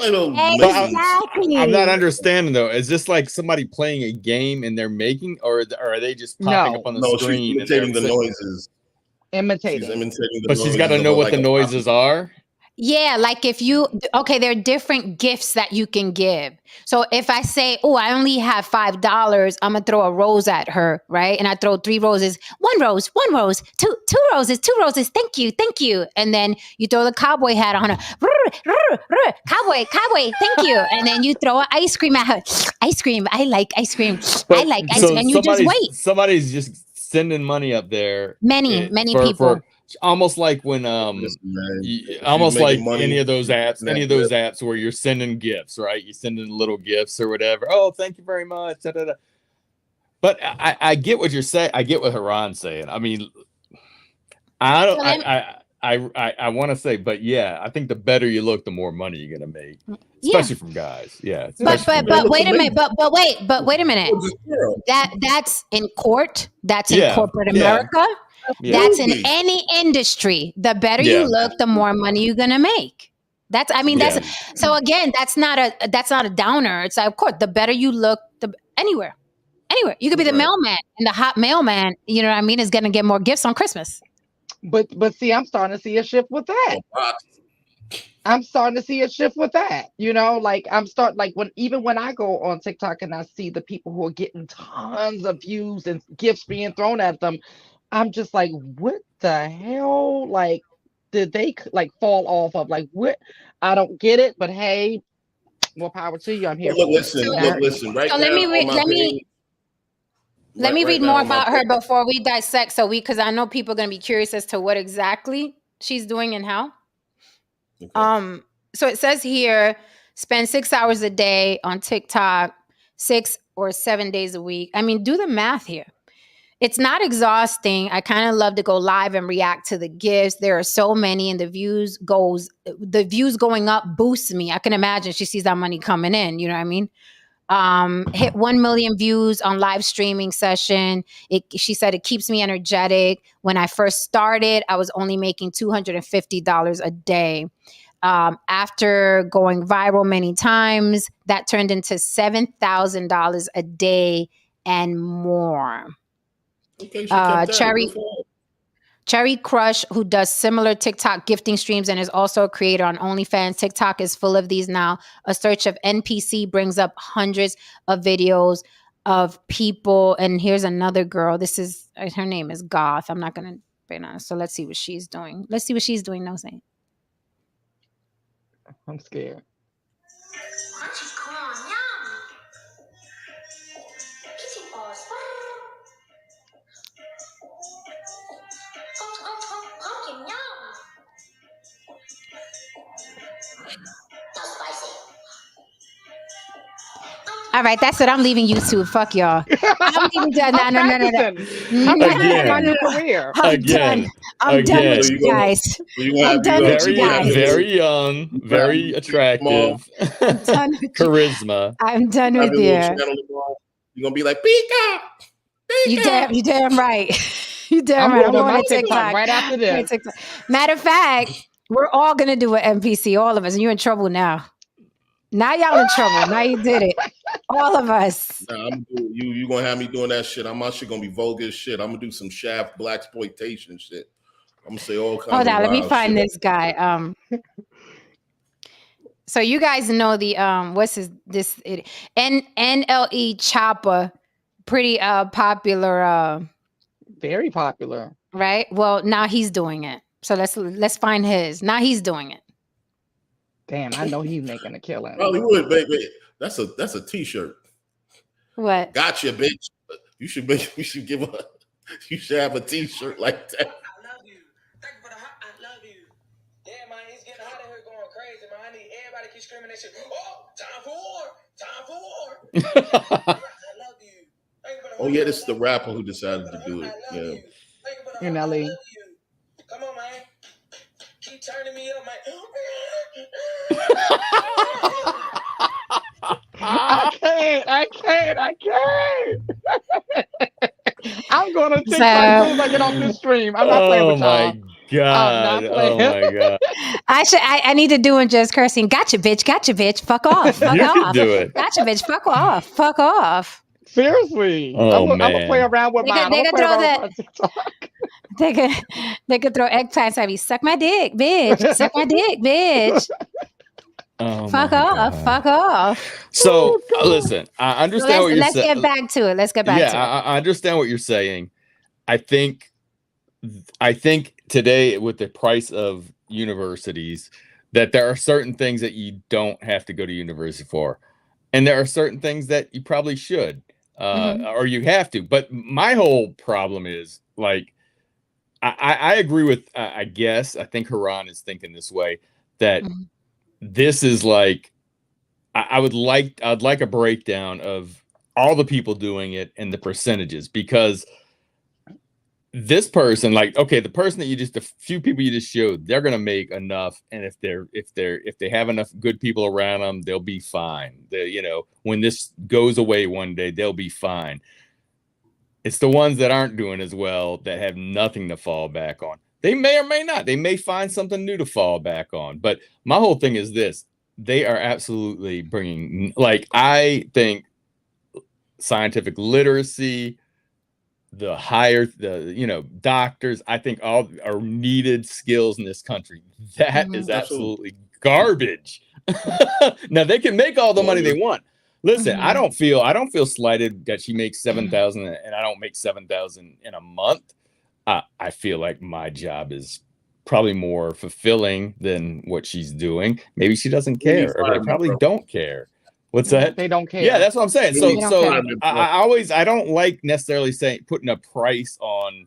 D: Exactly. I'm not understanding though. Is this like somebody playing a game and they're making, or are they just popping up on the screen?
C: She's imitating the noises.
B: Imitating.
D: But she's got to know what the noises are.
A: Yeah, like if you, okay, there are different gifts that you can give. So if I say, oh, I only have $5, I'm going to throw a rose at her, right? And I throw 3 roses, one rose, two roses, thank you. And then you throw the cowboy hat on her, cowboy, thank you. And then you throw an ice cream at her. Ice cream, I like ice cream. I like ice cream. And you just wait.
D: Somebody's just sending money up there.
A: Many people.
D: Almost like when almost like any of those apps where you're sending gifts, right? You sending little gifts or whatever. Oh, thank you very much. Da, da, da. But I get what you're saying. I get what Haran's saying. I mean, I want to say, but yeah, I think the better you look, the more money you're gonna make, especially from guys. Yeah.
A: But wait a minute. But wait a minute. That's in court. That's in corporate America. Yeah. That's in any industry. The better you look, the more money you're gonna make. That's so again, that's not a downer. It's like, of course, the better you look, the anywhere. You could be the mailman, and the hot mailman, you know what I mean, is gonna get more gifts on Christmas.
B: But see, I'm starting to see a shift with that. You know, like when I go on TikTok and I see the people who are getting tons of views and gifts being thrown at them, I'm just like, what the hell? Like, did they like fall off of like what? I don't get it, but hey, more power to you. I'm here.
C: Listen. Right
A: so
C: now,
A: let me read more about her before we dissect. Because I know people are gonna be curious as to what exactly she's doing and how. Okay. So it says here, spend 6 hours a day on TikTok, 6 or 7 days a week. I mean, do the math here. It's not exhausting. I kind of love to go live and react to the gifts. There are so many, and the views going up boosts me. I can imagine she sees that money coming in. You know what I mean? Hit 1 million views on live streaming session. She said it keeps me energetic. When I first started, I was only making $250 a day. After going viral many times, that turned into $7,000 a day and more. Okay, Cherry Crush, who does similar TikTok gifting streams and is also a creator on OnlyFans. TikTok is full of these now. A search of NPC brings up hundreds of videos of people. And here's another girl. Her name is Goth. I'm not going to be honest. So let's see what she's doing. No saying.
B: I'm scared.
A: All right, that's it. I'm leaving YouTube. Fuck y'all. I'm leaving. No. I'm done with you guys. I'm done with you guys.
D: Very young, very attractive. Charisma.
A: I'm done with you.
C: You're gonna be like, Pika.
A: You damn right. You damn right. I'm going to TikTok
B: right after this.
A: Matter of fact, we're all gonna do an NPC. All of us, and you're in trouble now. Now y'all in trouble. Now you did it. All of us.
C: Nah, you gonna have me doing that shit. I'm actually gonna be vulgar as shit. I'm gonna do some Shaft blaxploitation shit. I'm gonna say all kinds.
A: Hold on, let me find
C: shit.
A: this guy. So you guys know the NLE Chopper, pretty popular.
B: Very popular.
A: Right. Well, now he's doing it. So let's find his. Now he's doing it.
B: Damn, I know he's making a killing.
C: Probably would, baby. That's a t-shirt.
A: What?
C: Gotcha, bitch. You should have a t-shirt like that.
F: I love you. Thank you for the I love you. Damn, man, it's getting hot in here going crazy, man. I need everybody everybody keeps screaming that shit. Oh, time for war. Time for war. I love you.
C: Oh yeah, this is the rapper who decided to do it.
F: I love
C: Yeah.
F: you.
B: In
F: I love
B: LA.
F: you. Come on, man. Keep turning me up, man.
B: I can't. I'm going to TikTok
A: So-
B: as soon as I get off this stream. I'm not playing
D: Oh
B: with y'all.
D: my God.
B: not
D: Oh
B: playing.
D: my God.
A: I need to do and just cursing. Gotcha, bitch. Fuck off. Fuck
D: You
A: off.
D: can do it.
A: Gotcha, bitch. Fuck off. Fuck off.
B: Seriously.
D: Oh,
B: I'm going to
D: man.
B: play around with
A: They
B: mine.
A: could-
B: I'm
A: they
B: going to
A: could
B: play
A: throw
B: around with my TikTok.
A: They could throw eggplants at me. Suck my dick, bitch. Suck my dick, bitch.
D: Oh
A: Fuck
D: my
A: off.
D: God.
A: Fuck off.
D: So
B: Oh, God.
D: listen, I
A: So
D: understand what you're
A: let's
D: saying.
A: get back to it. Let's get back
D: Yeah,
A: to it.
D: I understand what you're saying. I think today with the price of universities, that there are certain things that you don't have to go to university for, and there are certain things that you probably should, or you have to. But my whole problem is like, I agree with. I guess I think Haran is thinking this way, that
A: Mhm.
D: this is like, I'd like a breakdown of all the people doing it and the percentages, because this person, like, okay, the person that the few people you just showed, they're gonna make enough, and if they have enough good people around them, they'll be fine. When this goes away one day, they'll be fine. It's the ones that aren't doing as well, that have nothing to fall back on. They may or may not. They may find something new to fall back on. But my whole thing is this: they are absolutely bringing, like, I think scientific literacy, doctors, I think all are needed skills in this country. That is absolutely garbage. Now they can make all the money they want. Listen, I don't feel slighted that she makes 7,000 and I don't make 7,000 in a month. I feel like my job is probably more fulfilling than what she's doing. Maybe she doesn't care, or they probably don't care. What's that?
B: They don't care.
D: Yeah, that's what I'm saying.
C: They
D: So
C: don't care.
D: I don't like necessarily putting a price on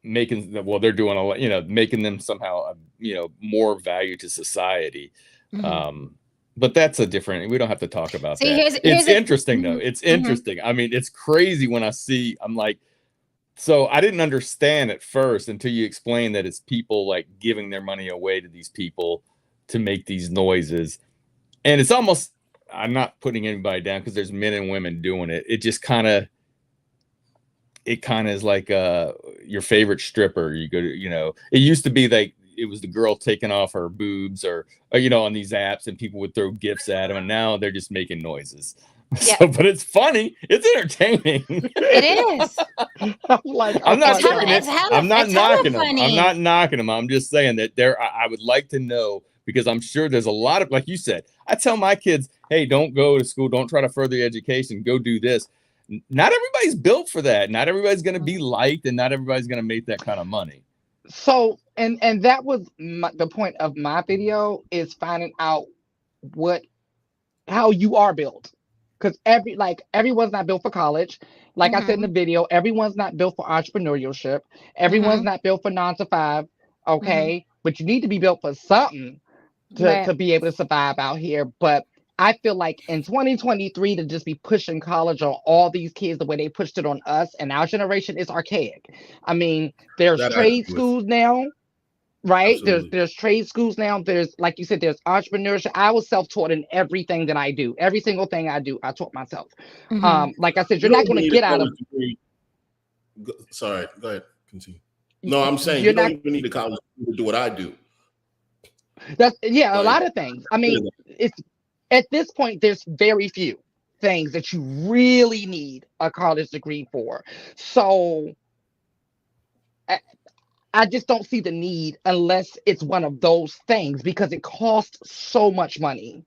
D: making they're doing a lot, making them somehow more value to society. But that's a different. We don't have to talk about that. It's interesting though. It's interesting. I mean, it's crazy when I'm like, so I didn't understand at first until you explained that it's people like giving their money away to these people to make these noises, and it's almost. I'm not putting anybody down because there's men and women doing it. It just kind of is like your favorite stripper. You go to, it used to be like it was the girl taking off her boobs or on these apps, and people would throw gifts at them, and now they're just making noises.
A: Yeah.
D: So, but it's funny. It's entertaining.
A: It is.
D: I'm not taking it. I'm not knocking them.
A: funny.
D: I'm not knocking them. I'm just saying that I would like to know, because I'm sure there's a lot of, like you said, I tell my kids, hey, don't go to school. Don't try to further your education. Go do this. Not everybody's built for that. Not everybody's going to be liked, and not everybody's going to make that kind of money.
B: So, and that was the point of my video, is finding out how you are built. Because everyone's not built for college. Like I said in the video, everyone's not built for entrepreneurship. Everyone's not built for 9 to 5. Okay. But you need to be built for something to be able to survive out here. But I feel like in 2023 to just be pushing college on all these kids the way they pushed it on us and our generation is archaic. I mean, there's trade schools now, right? There's trade schools now. There's, like you said, there's entrepreneurship. I was self-taught in everything that I do. Every single thing I do, I taught myself. Like I said, you're not going to get out of.
C: Sorry, go ahead. Continue. No, I'm saying you don't even need a college to do what I do.
B: That's a lot of things. I mean, it's at this point, there's very few things that you really need a college degree for. So I just don't see the need unless it's one of those things, because it costs so much money.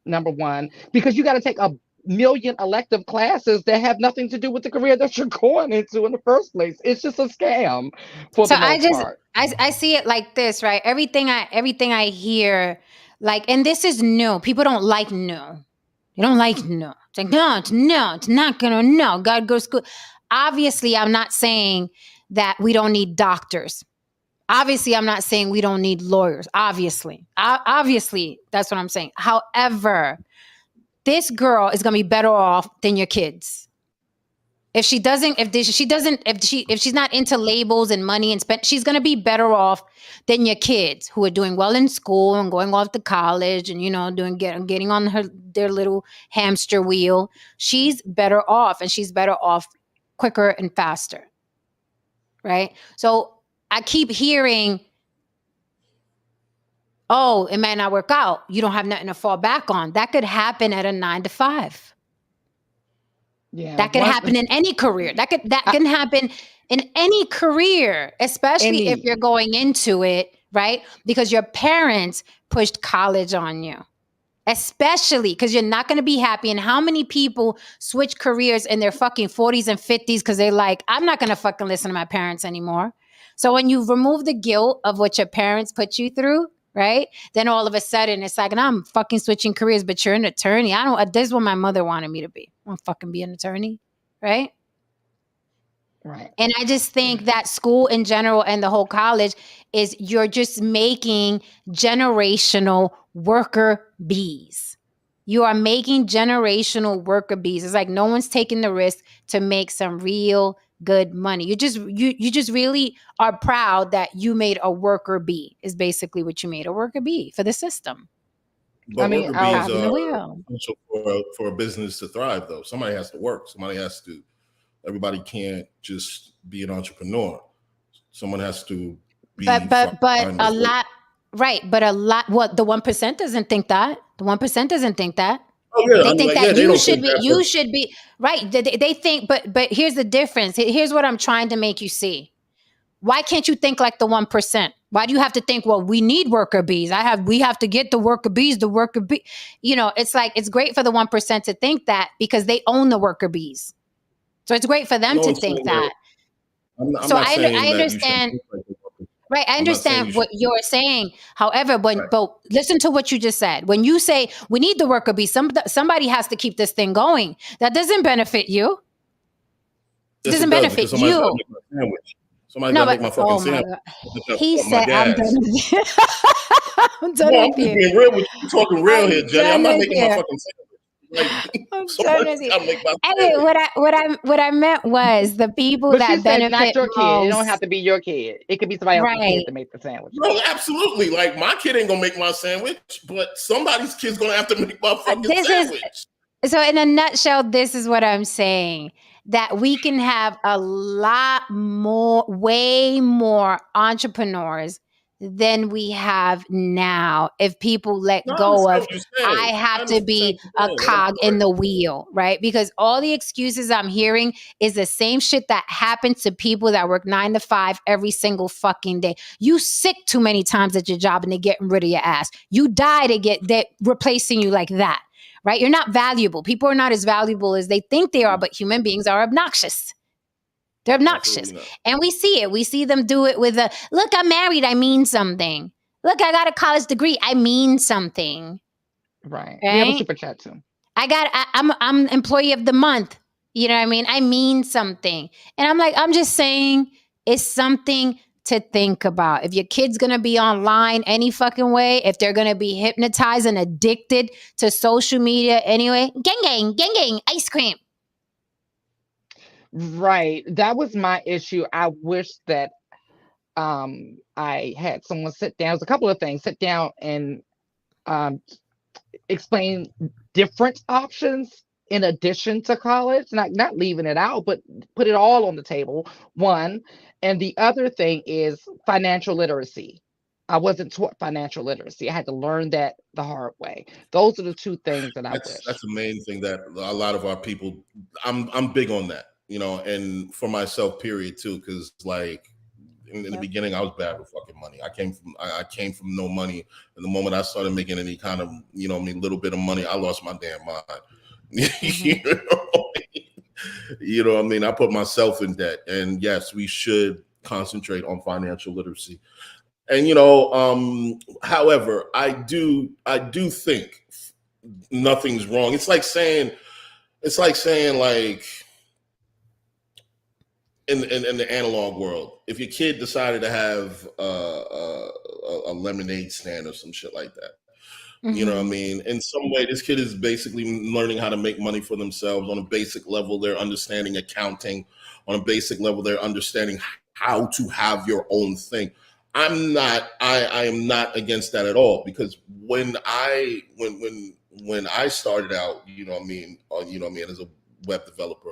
B: Number one, because you got to take a million elective classes that have nothing to do with the career that you're going into in the first place. It's just a scam for the most part.
A: I see it like this, right? Everything I hear, like, and this is new. People don't like new. They don't like new. It's like, no, it's not gonna, no, God, go to school. Obviously, I'm not saying that we don't need doctors. Obviously, I'm not saying we don't need lawyers. Obviously, that's what I'm saying. However, this girl is going to be better off than your kids. If she's not into labels and money and spend, she's going to be better off than your kids who are doing well in school and going off to college and, getting on their little hamster wheel. She's better off, and she's better off quicker and faster. Right. So I keep hearing, oh, it might not work out. You don't have nothing to fall back on. That could happen at a 9 to 5.
B: Yeah,
A: that could happen in any career. That can happen in any career, especially if you're going into it, right? Because your parents pushed college on you, especially because you're not going to be happy. And how many people switch careers in their fucking 40s and 50s because they're like, I'm not going to fucking listen to my parents anymore. So when you remove the guilt of what your parents put you through, right? Then all of a sudden it's like, and I'm fucking switching careers, but you're an attorney. This is what my mother wanted me to be. I want to fucking be an attorney, right?
B: Right.
A: And I just think that school in general and the whole college is you're just making generational worker bees. You are making generational worker bees. It's like no one's taking the risk to make some real good money. You just really are proud that you made a worker bee, is basically what you made, a worker bee for the system.
C: But worker bees are essential for a business to thrive, though. Somebody has to work. Everybody can't just be an entrepreneur. Someone has to be.
A: But a lot, right? But a lot. What the 1% doesn't think that. The 1% doesn't think that.
C: Oh, yeah.
A: They think that you should be right. They think, but here's the difference. Here's what I'm trying to make you see. Why can't you think like the 1%? Why do you have to think, well, we need worker bees? We have to get the worker bees, it's like, it's great for the 1% to think that because they own the worker bees. So it's great for them to think that. I understand. Right. I understand what you're saying. However, but listen to what you just said. When you say we need the worker bee, somebody has to keep this thing going. That doesn't benefit you. It doesn't benefit you.
C: Somebody's got to make my fucking sandwich.
A: He said, I'm done with you. I'm done with you.
C: I'm being real with you. You're talking real here, Jenny. I'm not making my fucking sandwich.
A: I'm done with you. Anyway, what I meant was the people that benefit
B: not your
A: most.
B: kid. It don't have to be your kid. It could be somebody else's kid to make the sandwich.
C: No, absolutely. Like my kid ain't gonna make my sandwich, but somebody's kid's gonna have to make my fucking sandwich.
A: So in a nutshell, this is what I'm saying. That we can have way more entrepreneurs than we have now if people let go of, I have to be a cog in the wheel, right? Because all the excuses I'm hearing is the same shit that happens to people that work 9 to 5 every single fucking day. You sick too many times at your job and they're getting rid of your ass. You die to get that replacing you like that. Right? You're not valuable. People are not as valuable as they think they are, but human beings are obnoxious. They're obnoxious. And we see it. We see them do it with look, I'm married. I mean something. Look, I got a college degree. I mean something.
B: Right. We have a super chat too.
A: I'm employee of the month. You know what I mean? I mean something. And I'm just saying it's something to think about. If your kid's going to be online any fucking way, if they're going to be hypnotized and addicted to social media anyway, gang, ice cream.
B: Right. That was my issue. I wish that I had someone sit down. There's a couple of things. Sit down and explain different options in addition to college, not leaving it out, but put it all on the table, one. And the other thing is financial literacy. I wasn't taught financial literacy. I had to learn that the hard way. Those are the two things that I wish.
C: That's the main thing that a lot of our people, I'm big on that, and for myself, period, too, because like in the beginning, I was bad with fucking money. I came from no money. And the moment I started making any kind of, little bit of money, I lost my damn mind. You know what I mean? I put myself in debt. And yes, we should concentrate on financial literacy. And however, I do think nothing's wrong. It's like saying like in the analog world. If your kid decided to have a lemonade stand or some shit like that, you know what I mean? In some way, this kid is basically learning how to make money for themselves. On a basic level, they're understanding accounting. On a basic level, they're understanding how to have your own thing. I am not against that at all, because when I started out, as a web developer,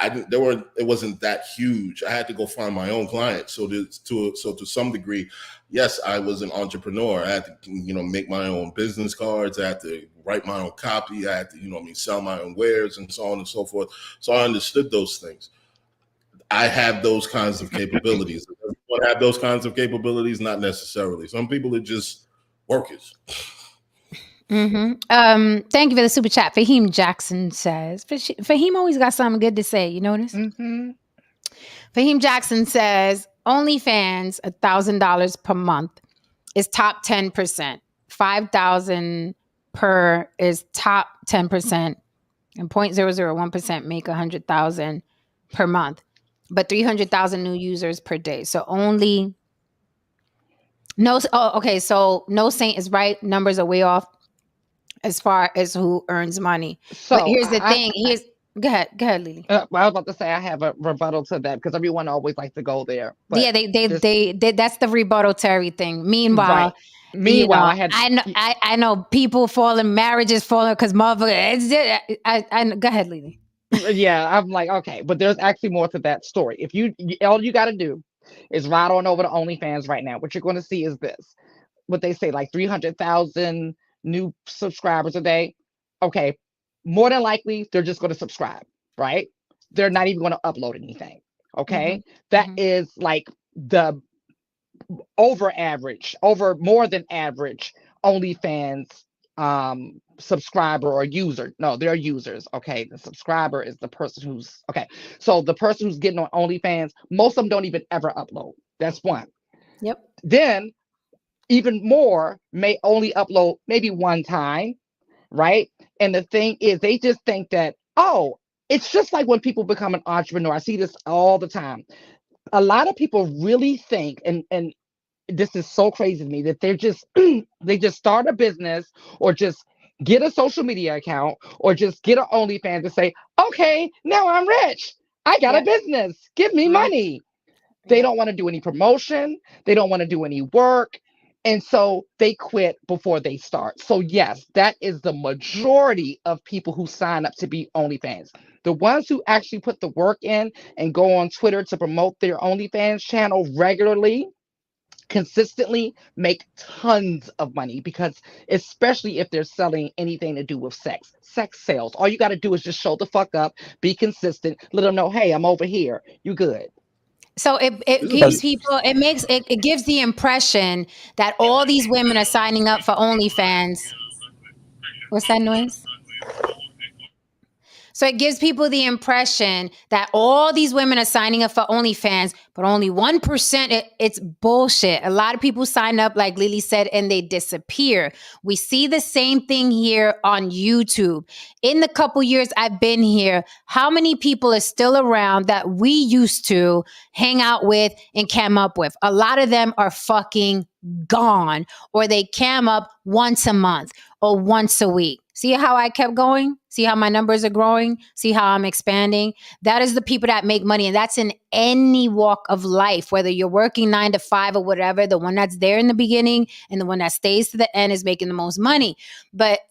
C: it wasn't that huge. I had to go find my own clients. So to some degree, yes, I was an entrepreneur. I had to, make my own business cards. I had to write my own copy. I had to, sell my own wares and so on and so forth. So I understood those things. I have those kinds of capabilities. Does everyone have those kinds of capabilities? Not necessarily. Some people are just workers.
A: Thank you for the super chat. Fahim Jackson says, Fahim always got something good to say. You notice? Fahim Jackson says, OnlyFans, $1,000 per month is top 10%. 5,000 per is top 10%, and 0.001% make 100,000 per month, but 300,000 new users per day. So only so No Saint is right. Numbers are way off as far as who earns money.
B: So
A: but here's the thing. Go ahead, Lily.
B: I was about to say I have a rebuttal to that, because everyone always likes to go there. But
A: yeah, they that's the rebuttal to everything. Meanwhile, I know people falling, marriages falling because motherfucker. Go ahead, Lily.
B: Yeah, I'm like, okay, but there's actually more to that story. All you got to do is ride on over to OnlyFans right now. What you're going to see is this: what they say, like 300,000 new subscribers a day. Okay, more than likely they're just going to subscribe, right? They're not even going to upload anything. Okay, that is like the more than average OnlyFans subscriber or user. No, they're users. Okay, the subscriber is the person who's so the person who's getting on OnlyFans, most of them don't even ever upload. That's one.
A: Yep.
B: Then even more may only upload maybe one time, right? And the thing is, they just think that, it's just like when people become an entrepreneur. I see this all the time. A lot of people really think, and this is so crazy to me, that they're just they just start a business or just get a social media account or just get an OnlyFans and say, okay, now I'm rich. I got a business. Give me money. They don't want to do any promotion. They don't want to do any work. And so they quit before they start. So yes, that is the majority of people who sign up to be OnlyFans. The ones who actually put the work in and go on Twitter to promote their OnlyFans channel regularly, consistently, make tons of money, because especially if they're selling anything to do with sex sales, all you got to do is just show the fuck up, be consistent, let them know, hey, I'm over here, you good.
A: So it gives people, it gives the impression that all these women are signing up for OnlyFans. What's that noise? So it gives people the impression that all these women are signing up for OnlyFans, but only 1%. It's bullshit. A lot of people sign up, like Lily said, and they disappear. We see the same thing here on YouTube. In the couple years I've been here, how many people are still around that we used to hang out with and cam up with? A lot of them are fucking gone, or they cam up once a month or once a week. See how I kept going? See how my numbers are growing? See how I'm expanding? That is the people that make money. And that's in any walk of life, whether you're working 9 to 5 or whatever. The one that's there in the beginning and the one that stays to the end is making the most money. But,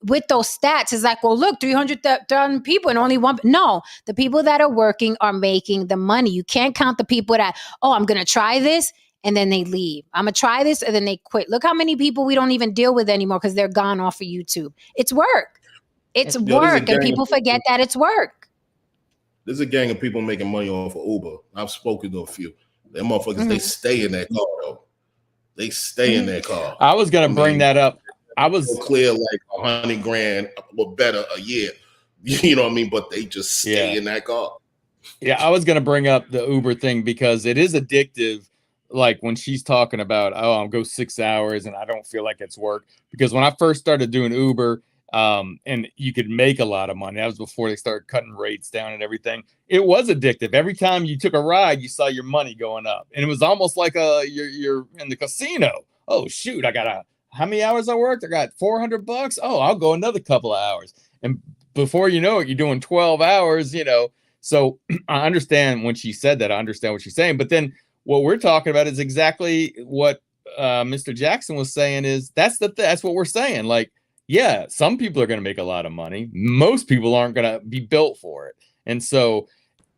A: with those stats, it's like, well, look, 300,000 people and only one. No, the people that are working are making the money. You can't count the people that, I'm going to try this, and then they leave. I'm going to try this, and then they quit. Look how many people we don't even deal with anymore because they're gone off of YouTube. It's work. It's work, and people forget that it's work.
C: There's a gang of people making money off of Uber. I've spoken to a few. Them motherfuckers, they stay in that car, though. They stay in their car.
D: I was going to bring that up. I was
C: clear like $100,000 or better a year. You know what I mean? But they just stay in that car.
D: Yeah, I was going to bring up the Uber thing because it is addictive. Like when she's talking about, I'll go 6 hours and I don't feel like it's work. Because when I first started doing Uber, And you could make a lot of money. That was before they started cutting rates down and everything. It was addictive. Every time you took a ride, you saw your money going up, and it was almost like you're in the casino. Oh shoot, how many hours I worked? I got $400. Oh, I'll go another couple of hours, and before you know it, you're doing 12 hours. So I understand when she said that. I understand what she's saying, but then what we're talking about is exactly what Mr. Jackson was saying. Is that's what we're saying. Like, yeah, some people are going to make a lot of money. Most people aren't going to be built for it. And so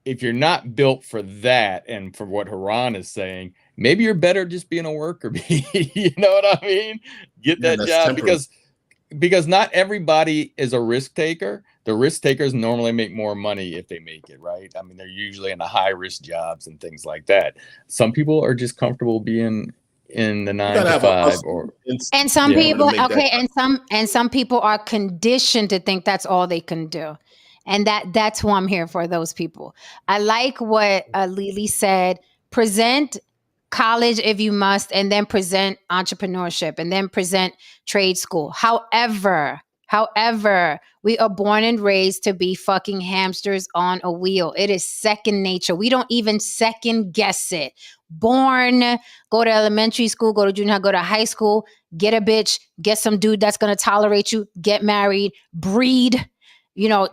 D: if you're not built for that, and for what Haran is saying, maybe you're better just being a worker bee. You know what I mean? Get that job, because not everybody is a risk taker. The risk takers normally make more money if they make it, right? I mean, they're usually in the high risk jobs and things like that. Some people are just comfortable being in the 9 to 5,
A: and some people, okay, and some people are conditioned to think that's all they can do, and that's who I'm here for. Those people. I like what Lily said. Present college if you must, and then present entrepreneurship, and then present trade school. However, we are born and raised to be fucking hamsters on a wheel. It is second nature. We don't even second guess it. Born, go to elementary school, go to junior high, go to high school, get a bitch, get some dude that's going to tolerate you, get married, breed,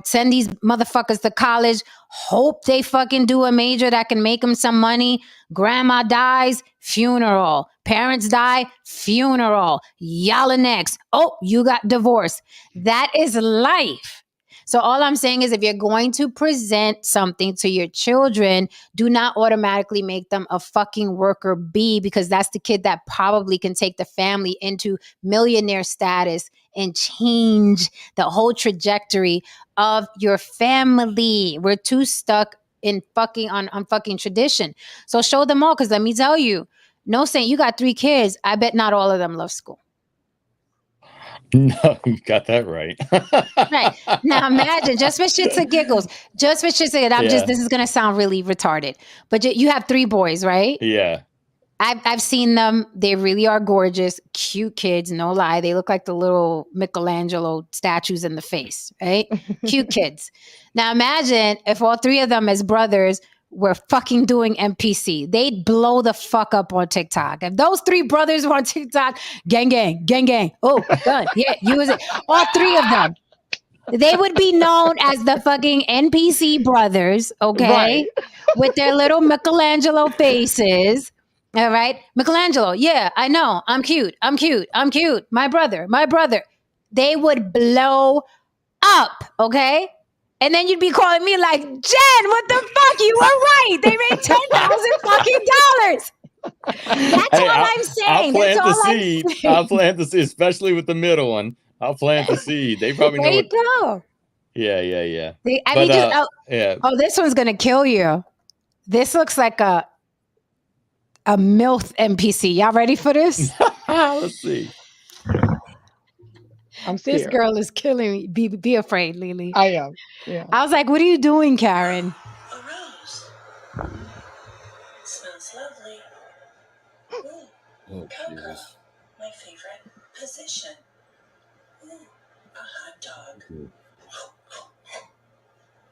A: send these motherfuckers to college, hope they fucking do a major that can make them some money. Grandma dies, funeral. Parents die, funeral. Y'all next. Oh, you got divorced. That is life. So all I'm saying is, if you're going to present something to your children, do not automatically make them a fucking worker bee, because that's the kid that probably can take the family into millionaire status and change the whole trajectory of your family. We're too stuck in fucking on fucking tradition. So show them all, because let me tell you, no saying you got 3 kids, I bet not all of them love school.
D: No, you got that right.
A: Right. Now imagine, just for shits and giggles, this is going to sound really retarded, but you have 3 boys, right?
D: Yeah.
A: I've seen them. They really are gorgeous, cute kids. No lie. They look like the little Michelangelo statues in the face, right? Cute kids. Now imagine if all 3 of them as brothers were fucking doing NPC. They'd blow the fuck up on TikTok. If those 3 brothers were on TikTok, gang, gang, gang, gang. Oh, gun. Yeah, use it. All 3 of them. They would be known as the fucking NPC brothers, okay?
B: Right.
A: With their little Michelangelo faces. All right. Michelangelo. Yeah, I know. I'm cute. My brother. They would blow up. Okay. And then you'd be calling me like, Jen, what the fuck? You were right. They made $10,000 fucking dollars. That's all I'm saying.
D: I'll plant the seed, especially with the middle one. I'll plant the seed. They probably know.
A: There you go.
D: Yeah.
A: Yeah. Oh, this one's going to kill you. This looks like a MILF NPC. Y'all ready for this?
D: Let's see.
B: I'm scared.
A: This girl is killing me. Be afraid, Lily.
B: I am. Yeah.
A: I was like, what are you doing, Karen?
F: A rose. Smells lovely.
C: Oh,
F: Cocoa.
C: Jesus.
F: My favorite position. A hot dog.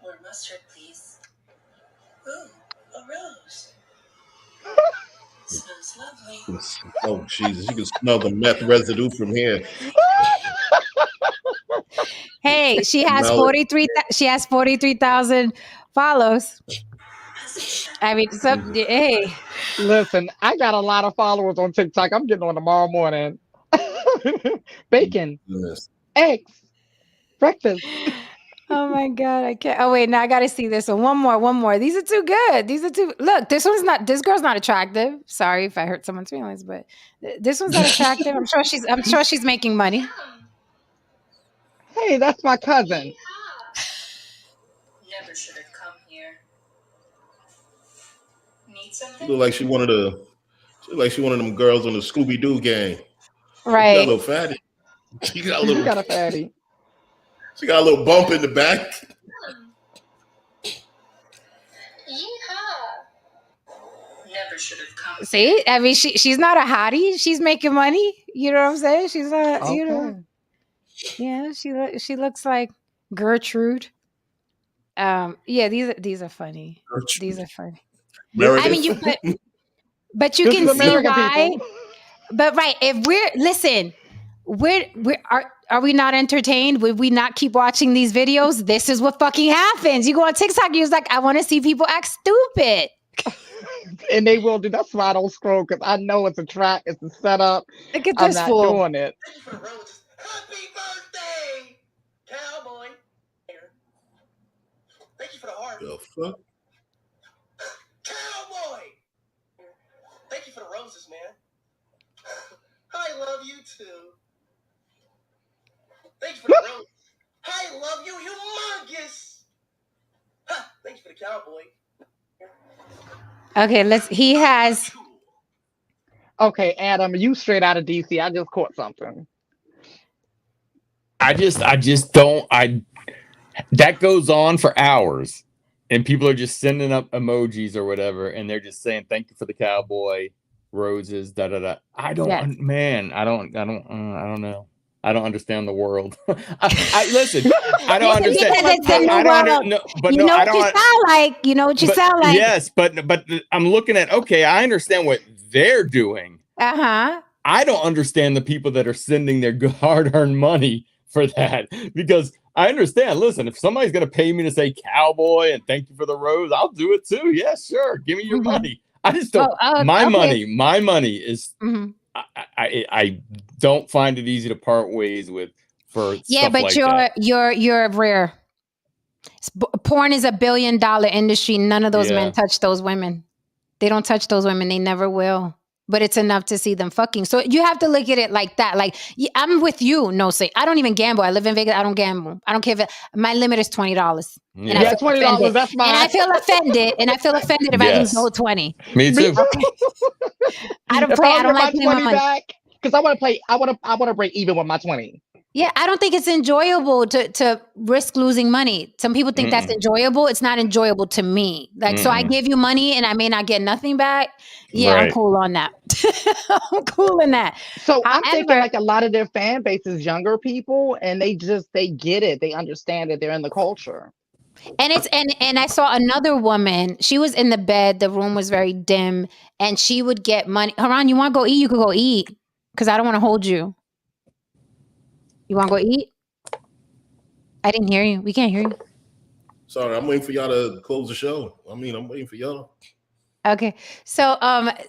F: More mustard, please. A rose. Smells lovely.
C: Oh, Jesus. You can smell the meth residue from here.
A: Hey, she has 43,000 follows. I mean, hey.
B: Listen, I got a lot of followers on TikTok. I'm getting on tomorrow morning. Bacon,
C: Yes.
B: eggs, breakfast.
A: Oh my God, I can't. Oh wait, now I got to see this one. One more. These are too good. Look, this girl's not attractive. Sorry if I hurt someone's feelings, but this one's not attractive. I'm sure she's making money.
B: Hey, that's my cousin.
F: Never should have come here. Need
C: She
F: something?
C: looked like she one of them girls on the Scooby-Doo gang.
A: Right.
C: She got a little fatty. She got
B: a fatty.
C: She got a little bump in the back.
F: Yeehaw! Never should have come.
A: See, I mean, she's not a hottie. She's making money. You know what I'm saying? She's not.
B: Okay.
A: You know. Yeah, she looks like Gertrude. Yeah, these are funny. These are funny. I mean,
C: Meredith.
A: but you
B: This
A: can
B: is
A: see
B: America,
A: why.
B: people.
A: But right, if we're are we not entertained? Would we not keep watching these videos? This is what fucking happens. You go on TikTok, you're like, I want to see people act stupid.
B: And they will do. That's why I don't scroll, because I know it's a trap. It's a setup.
A: Look at
B: I'm
A: this
B: not
A: fool.
B: doing it.
F: Thank you for the roses. Happy birthday, cowboy. Thank you for the heart,
C: The fuck?
F: cowboy. Thank you for the roses, man. I love you too. Thank you for the roses. I love you, humongous. Thank you for the cowboy.
A: Okay, he has
B: Okay, Adam, you straight out of DC. I just caught something.
D: I just don't. That goes on for hours, and people are just sending up emojis or whatever, and they're just saying thank you for the cowboy roses. Da da da. I don't,
A: Yes.
D: man. I don't know. I don't understand the world. I listen. I don't understand.
A: Because it's a new
D: I don't
A: world.
D: no, but
A: You
D: no,
A: know
D: I
A: what
D: don't.
A: you sound like. You know what you
D: but,
A: sound like.
D: Yes, but I'm looking at. Okay, I understand what they're doing.
A: Uh-huh.
D: I don't understand the people that are sending their hard-earned money for that, because I understand. Listen, if somebody's going to pay me to say cowboy and thank you for the rose, I'll do it too. Yeah, sure. Give me your money. I just don't. My money is.
A: Mhm.
D: I don't find it easy to part ways with for
A: Yeah,
D: stuff
A: but
D: like that.
A: you're rare. Porn is $1 billion industry. None of those men touch those women. They don't touch those women. They never will. But it's enough to see them fucking. So you have to look at it like that. Like, I'm with you. No, say I don't even gamble. I live in Vegas. I don't gamble. I don't care if my limit is $20. And I
B: Yeah,
A: feel
B: $20.
A: offended.
B: That's mine.
A: And I feel offended. if I lose no 20.
D: Me too.
A: I don't
B: If
A: play.
B: I
A: I don't
B: get my
A: like paying my
B: 20
A: money.
B: back, because I want to play. I want to break even with my 20.
A: Yeah, I don't think it's enjoyable to risk losing money. Some people think that's enjoyable. It's not enjoyable to me. Like, so I give you money and I may not get nothing back. Yeah, I'm cool on that. I'm cool in that.
B: So I'm thinking like a lot of their fan base is younger people, and they get it. They understand that they're in the culture.
A: And it's and I saw another woman. She was in the bed. The room was very dim, and she would get money. Haran, you want to go eat? You could go eat, because I don't want to hold you. You want to go eat? I didn't hear you. We can't hear you.
C: Sorry, I'm waiting for y'all to close the show. I'm waiting for y'all.
A: Okay. So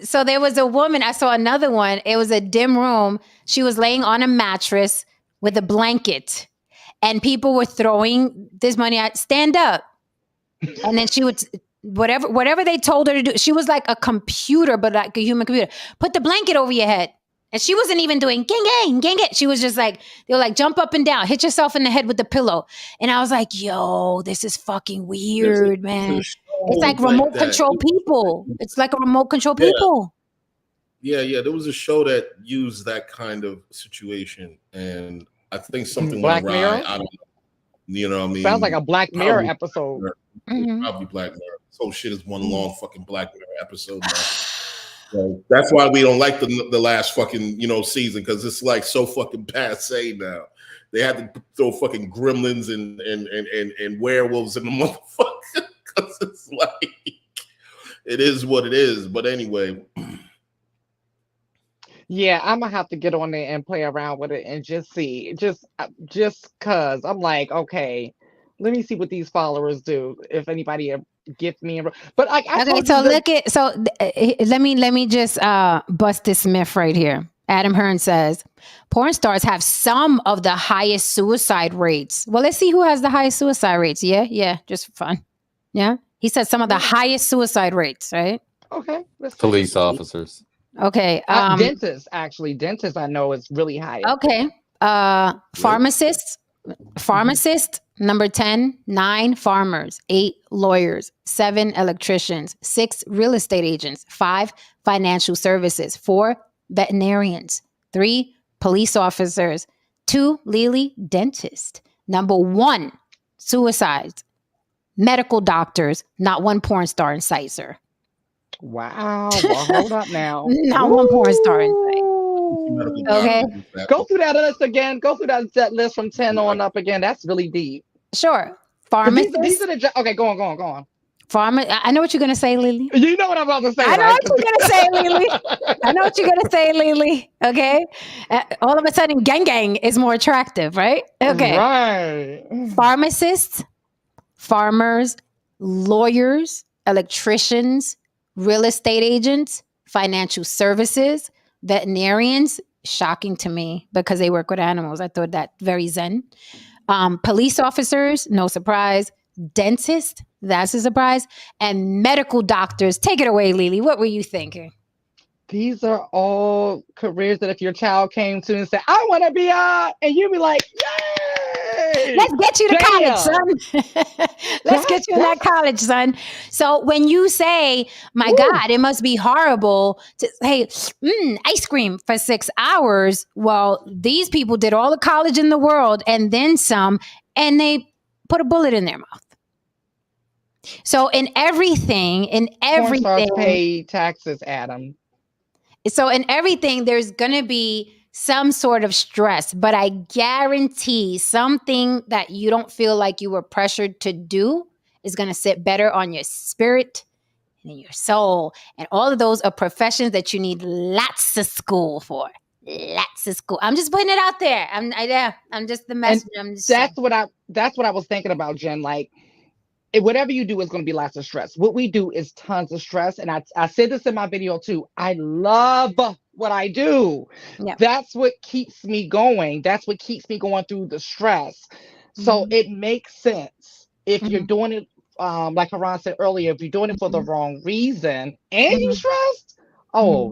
A: so there was a woman, I saw another one. It was a dim room. She was laying on a mattress with a blanket, and people were throwing this money at stand up. And then she would whatever they told her to do. She was like a computer, but like a human computer. Put the blanket over your head. And she wasn't even doing gang, gang, gang, gang. She was just like, they were like, jump up and down, hit yourself in the head with the pillow. And I was like, yo, this is fucking weird, man. It's like remote control people. It's like a remote control people.
C: Yeah. There was a show that used that kind of situation. And I think something
B: Black
C: went awry.
B: Mirror?
C: I don't know. You know what I mean?
B: Sounds like a Black Mirror episode.
C: Probably Black Mirror. This whole shit is one long fucking Black Mirror episode now. So that's why we don't like the last fucking season, because it's like so fucking passe now. They had to throw fucking gremlins and werewolves in the motherfucker, because it's like it is what it is. But anyway,
B: yeah, I'm gonna have to get on there and play around with it and just see, just cause I'm like, okay, let me see what these followers do. If anybody gets me, but like,
A: let me just bust this myth right here. Adam Hearn says porn stars have some of the highest suicide rates. Well, let's see who has the highest suicide rates. Yeah, just for fun. Yeah, he said some of the highest suicide rates. Right?
B: Okay,
D: police officers.
A: Okay,
B: dentists I know is really high.
A: Okay, pharmacists. Number 10, 9 farmers, 8 lawyers, 7 electricians, 6 real estate agents, 5 financial services, 4 veterinarians, 3 police officers, 2 Lily dentists. Number 1, suicides, medical doctors, not one porn star in sight, sir.
B: Wow. Well, hold up now.
A: Not one porn star in sight.
C: medical
A: Okay.
C: doctors and that.
B: Go through that list again. Go through that list from 10 on up again. That's really deep.
A: Sure.
B: 'Cause these
A: Pharmacists.
B: are the okay. Go on.
A: I know what you're gonna say, Lily.
B: You know what I'm about to say,
A: I know
B: right?
A: what you're gonna say, Lily. I know what you're gonna say, Lily. Okay. All of a sudden, gang is more attractive, right? Okay.
B: Right.
A: Pharmacists, farmers, lawyers, electricians, real estate agents, financial services, veterinarians. Shocking to me because they work with animals. I thought that very zen. Police officers, no surprise. Dentist, that's a surprise. And medical doctors. Take it away, Lily. What were you thinking?
B: These are all careers that if your child came to and said, I want to be and you'd be like, yay!
A: Let's get you to college,
B: Damn.
A: son. Let's get you in that college, son. So when you say, my
B: Woo.
A: God, it must be horrible to say, ice cream for 6 hours. Well, these people did all the college in the world and then some, and they put a bullet in their mouth. So in everything,
B: Porn stars pay taxes, Adam.
A: So in everything, there's going to be some sort of stress, but I guarantee something that you don't feel like you were pressured to do is going to sit better on your spirit and in your soul. And all of those are professions that you need lots of school for. Lots of school. I'm just putting it out there. I'm just the messenger.
B: That's what I was thinking about, Jen. Like, whatever you do is going to be lots of stress. What we do is tons of stress. And I said this in my video too. I love what I do.
A: Yeah.
B: That's what keeps me going. That's what keeps me going through the stress. So it makes sense if you're doing it, like Haran said earlier, if you're doing it for the wrong reason and you stressed,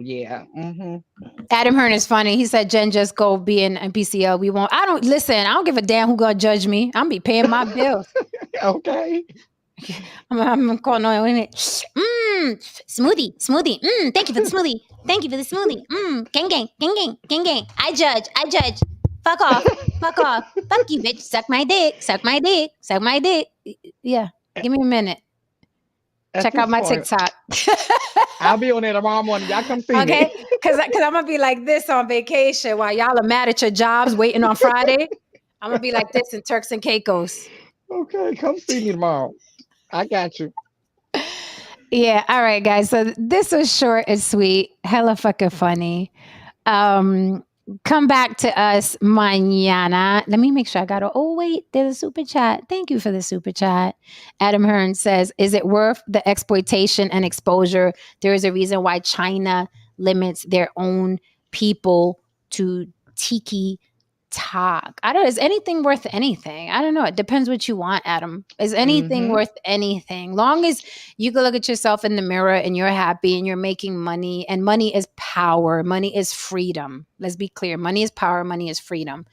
B: yeah.
A: Adam Hearn is funny. He said, Jen, just go be in PCL. We won't. I don't give a damn who gonna judge me. I'm be paying my bills.
B: Okay.
A: I'm calling on it. Smoothie. Thank you for the smoothie. Gang. I judge. Fuck off. Fuck you, bitch. Suck my dick. Yeah. Give me a minute. Check out my TikTok.
B: I'll be on there tomorrow morning. Y'all come see me.
A: Okay? Because I'm going to be like this on vacation while y'all are mad at your jobs waiting on Friday. I'm going to be like this in Turks and Caicos.
B: Okay, come see me tomorrow. I got you.
A: Yeah. All right, guys. So this was short and sweet. Hella fucking funny. Come back to us mañana. Let me make sure I got it. Oh, wait. There's a super chat. Thank you for the super chat. Adam Hearn says, is it worth the exploitation and exposure? There is a reason why China limits their own people to tiki talk. I don't know. Is anything worth anything? I don't know. It depends what you want, Adam. Is anything worth anything? Long as you can look at yourself in the mirror and you're happy and you're making money, and money is power. Money is freedom. Let's be clear. Money is power. Money is freedom.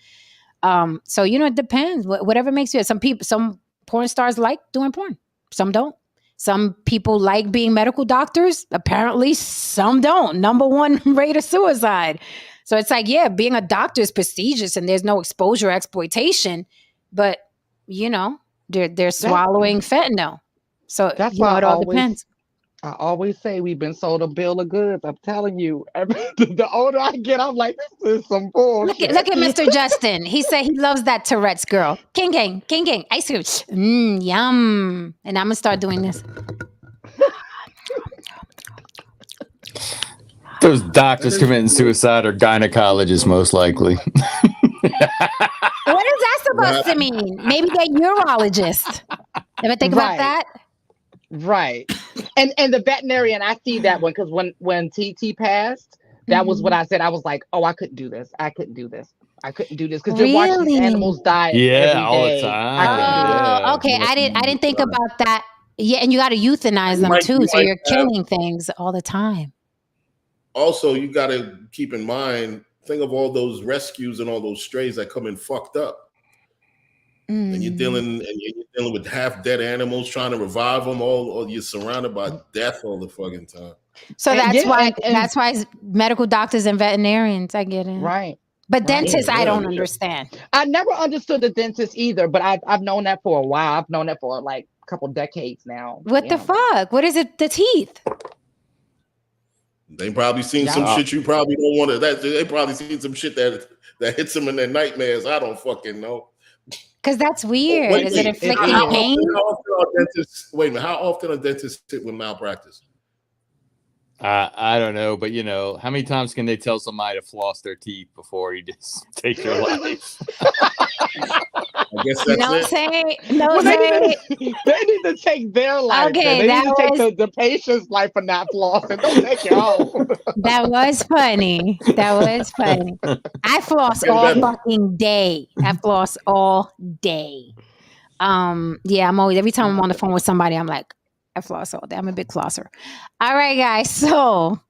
A: So, it depends. Whatever makes you. Some porn stars like doing porn. Some don't. Some people like being medical doctors. Apparently, some don't. Number one rate of suicide. So it's like, yeah, being a doctor is prestigious and there's no exposure or exploitation, but they're swallowing fentanyl. So
B: that's why
A: it all depends.
B: I always say we've been sold a bill of goods. I'm telling you, the older I get, I'm like, this is some bullshit.
A: Look at Mr. Justin. He said he loves that Tourette's girl. King gang, ice cream, yum. And I'm gonna start doing this.
D: Those doctors committing suicide are gynecologists, most likely.
A: What is that supposed to mean? Maybe they're urologists. Ever think about that?
B: Right. And the veterinarian, I see that one because when TT passed, that was what I said. I was like, oh, I couldn't do this. I couldn't do this because you're watching animals die.
D: Yeah, all the time.
A: Oh, okay. I didn't think about that. Yeah, and you got to euthanize them too, so you're killing things all the time.
C: Also, you got to keep in mind, think of all those rescues and all those strays that come in fucked up. And you're dealing with half dead animals, trying to revive them. All you're surrounded by death all the fucking time.
A: So that's why medical doctors and veterinarians, I get it.
B: Right.
A: But dentists, I don't understand.
B: I never understood the dentist either, but I've known that for a while. I've known that for like a couple decades now.
A: What the fuck? What is it? The teeth?
C: They probably seen some
B: Yeah.
C: shit you probably don't want to. They probably seen some shit that hits them in their nightmares. I don't fucking know.
A: Because that's weird.
C: Wait,
A: Is it
C: wait.
A: inflicting
B: is.
A: pain?
C: How often are dentists? Wait a minute. How often are dentists sit with malpractice?
D: I don't know, but you know, how many times can they tell somebody to floss their teeth before you just take your life?
C: I guess that's
A: No
C: it.
A: say, no
B: Well, they
A: say.
B: need to take their life.
A: Okay,
B: then. They
A: that
B: need to
A: was
B: take the patient's life for not flossing. Don't take your own.
A: that was funny. That was funny. I floss
C: Get
A: all
C: better.
A: fucking day. I floss all day. Yeah, I'm always every time I'm on the phone with somebody, I'm like, I floss all day. I'm a big flosser. All right, guys. So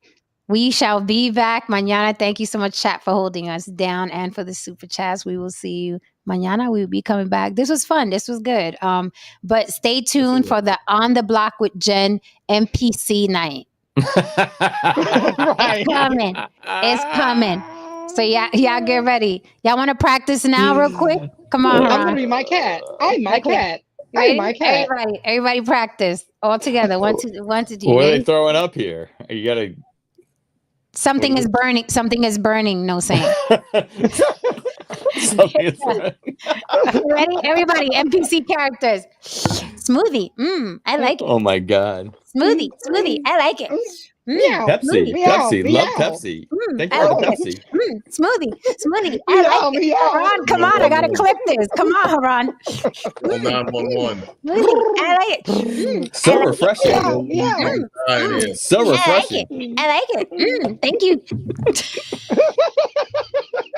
A: we shall be back mañana. Thank you so much, chat, for holding us down and for the super chats. We will see you mañana. We will be coming back. This was fun. This was good. But stay tuned for the On the Block with Jen NPC night.
B: Right.
A: It's coming. It's coming. So y'all get ready. Y'all want to practice now, real quick? Come on,
B: I'm gonna
A: Haran.
B: be my cat. I'm my
A: Okay.
B: cat.
A: You
B: I'm
A: ready?
B: my cat.
A: Everybody practice all together. One, two, two.
D: What are they
A: Ready?
D: throwing up here? You gotta.
A: Something
D: What
A: is
D: is
A: burning. Something is burning. No saying.
D: Something is
A: Ready? Everybody. NPC characters. Smoothie. I like it.
D: Oh my god.
A: Smoothie. I like it.
B: Meow.
D: Pepsi.
B: Meow.
D: Pepsi.
B: Meow.
D: Love Pepsi. Thank you
A: I
D: for the
A: like
D: Pepsi.
A: it. Smoothie. I like it.
B: Meow.
A: Haran, come on. I gotta clip this. Come on, Haran.
C: 911.
A: Smoothie. I like it.
D: So
A: I like it.
D: refreshing.
B: Meow. Meow.
C: Yeah.
D: So
A: I like
D: refreshing.
A: it. I like it. Thank you.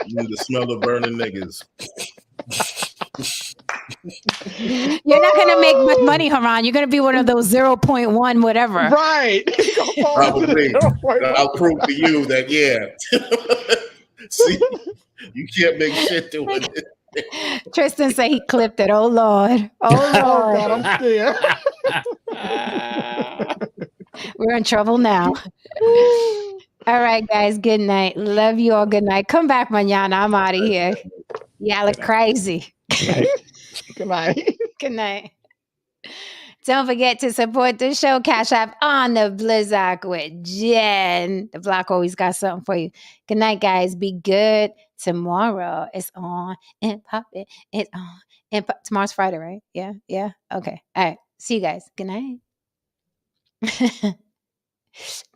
C: You need to smell the burning niggas.
A: You're not gonna make much money, Haran. You're gonna be one of those 0.1 whatever.
B: Right.
C: Probably. I'll prove to you that, yeah. See, you can't make shit doing it.
A: Tristan said he clipped it. Oh Lord. Oh
B: Oh
A: Lord.
B: God, I'm scared.
A: We're in trouble now. All right, guys. Good night. Love you all. Good night. Come back mañana. I'm out of here. Y'all look crazy.
B: Good night.
A: Good night. Don't forget to support the show. Cash App on the Blizzard with Jen. The block always got something for you. Good night, guys. Be good. Tomorrow it's on and popping. It's on and tomorrow's Friday, right? Yeah. Okay. All right. See you guys. Good night.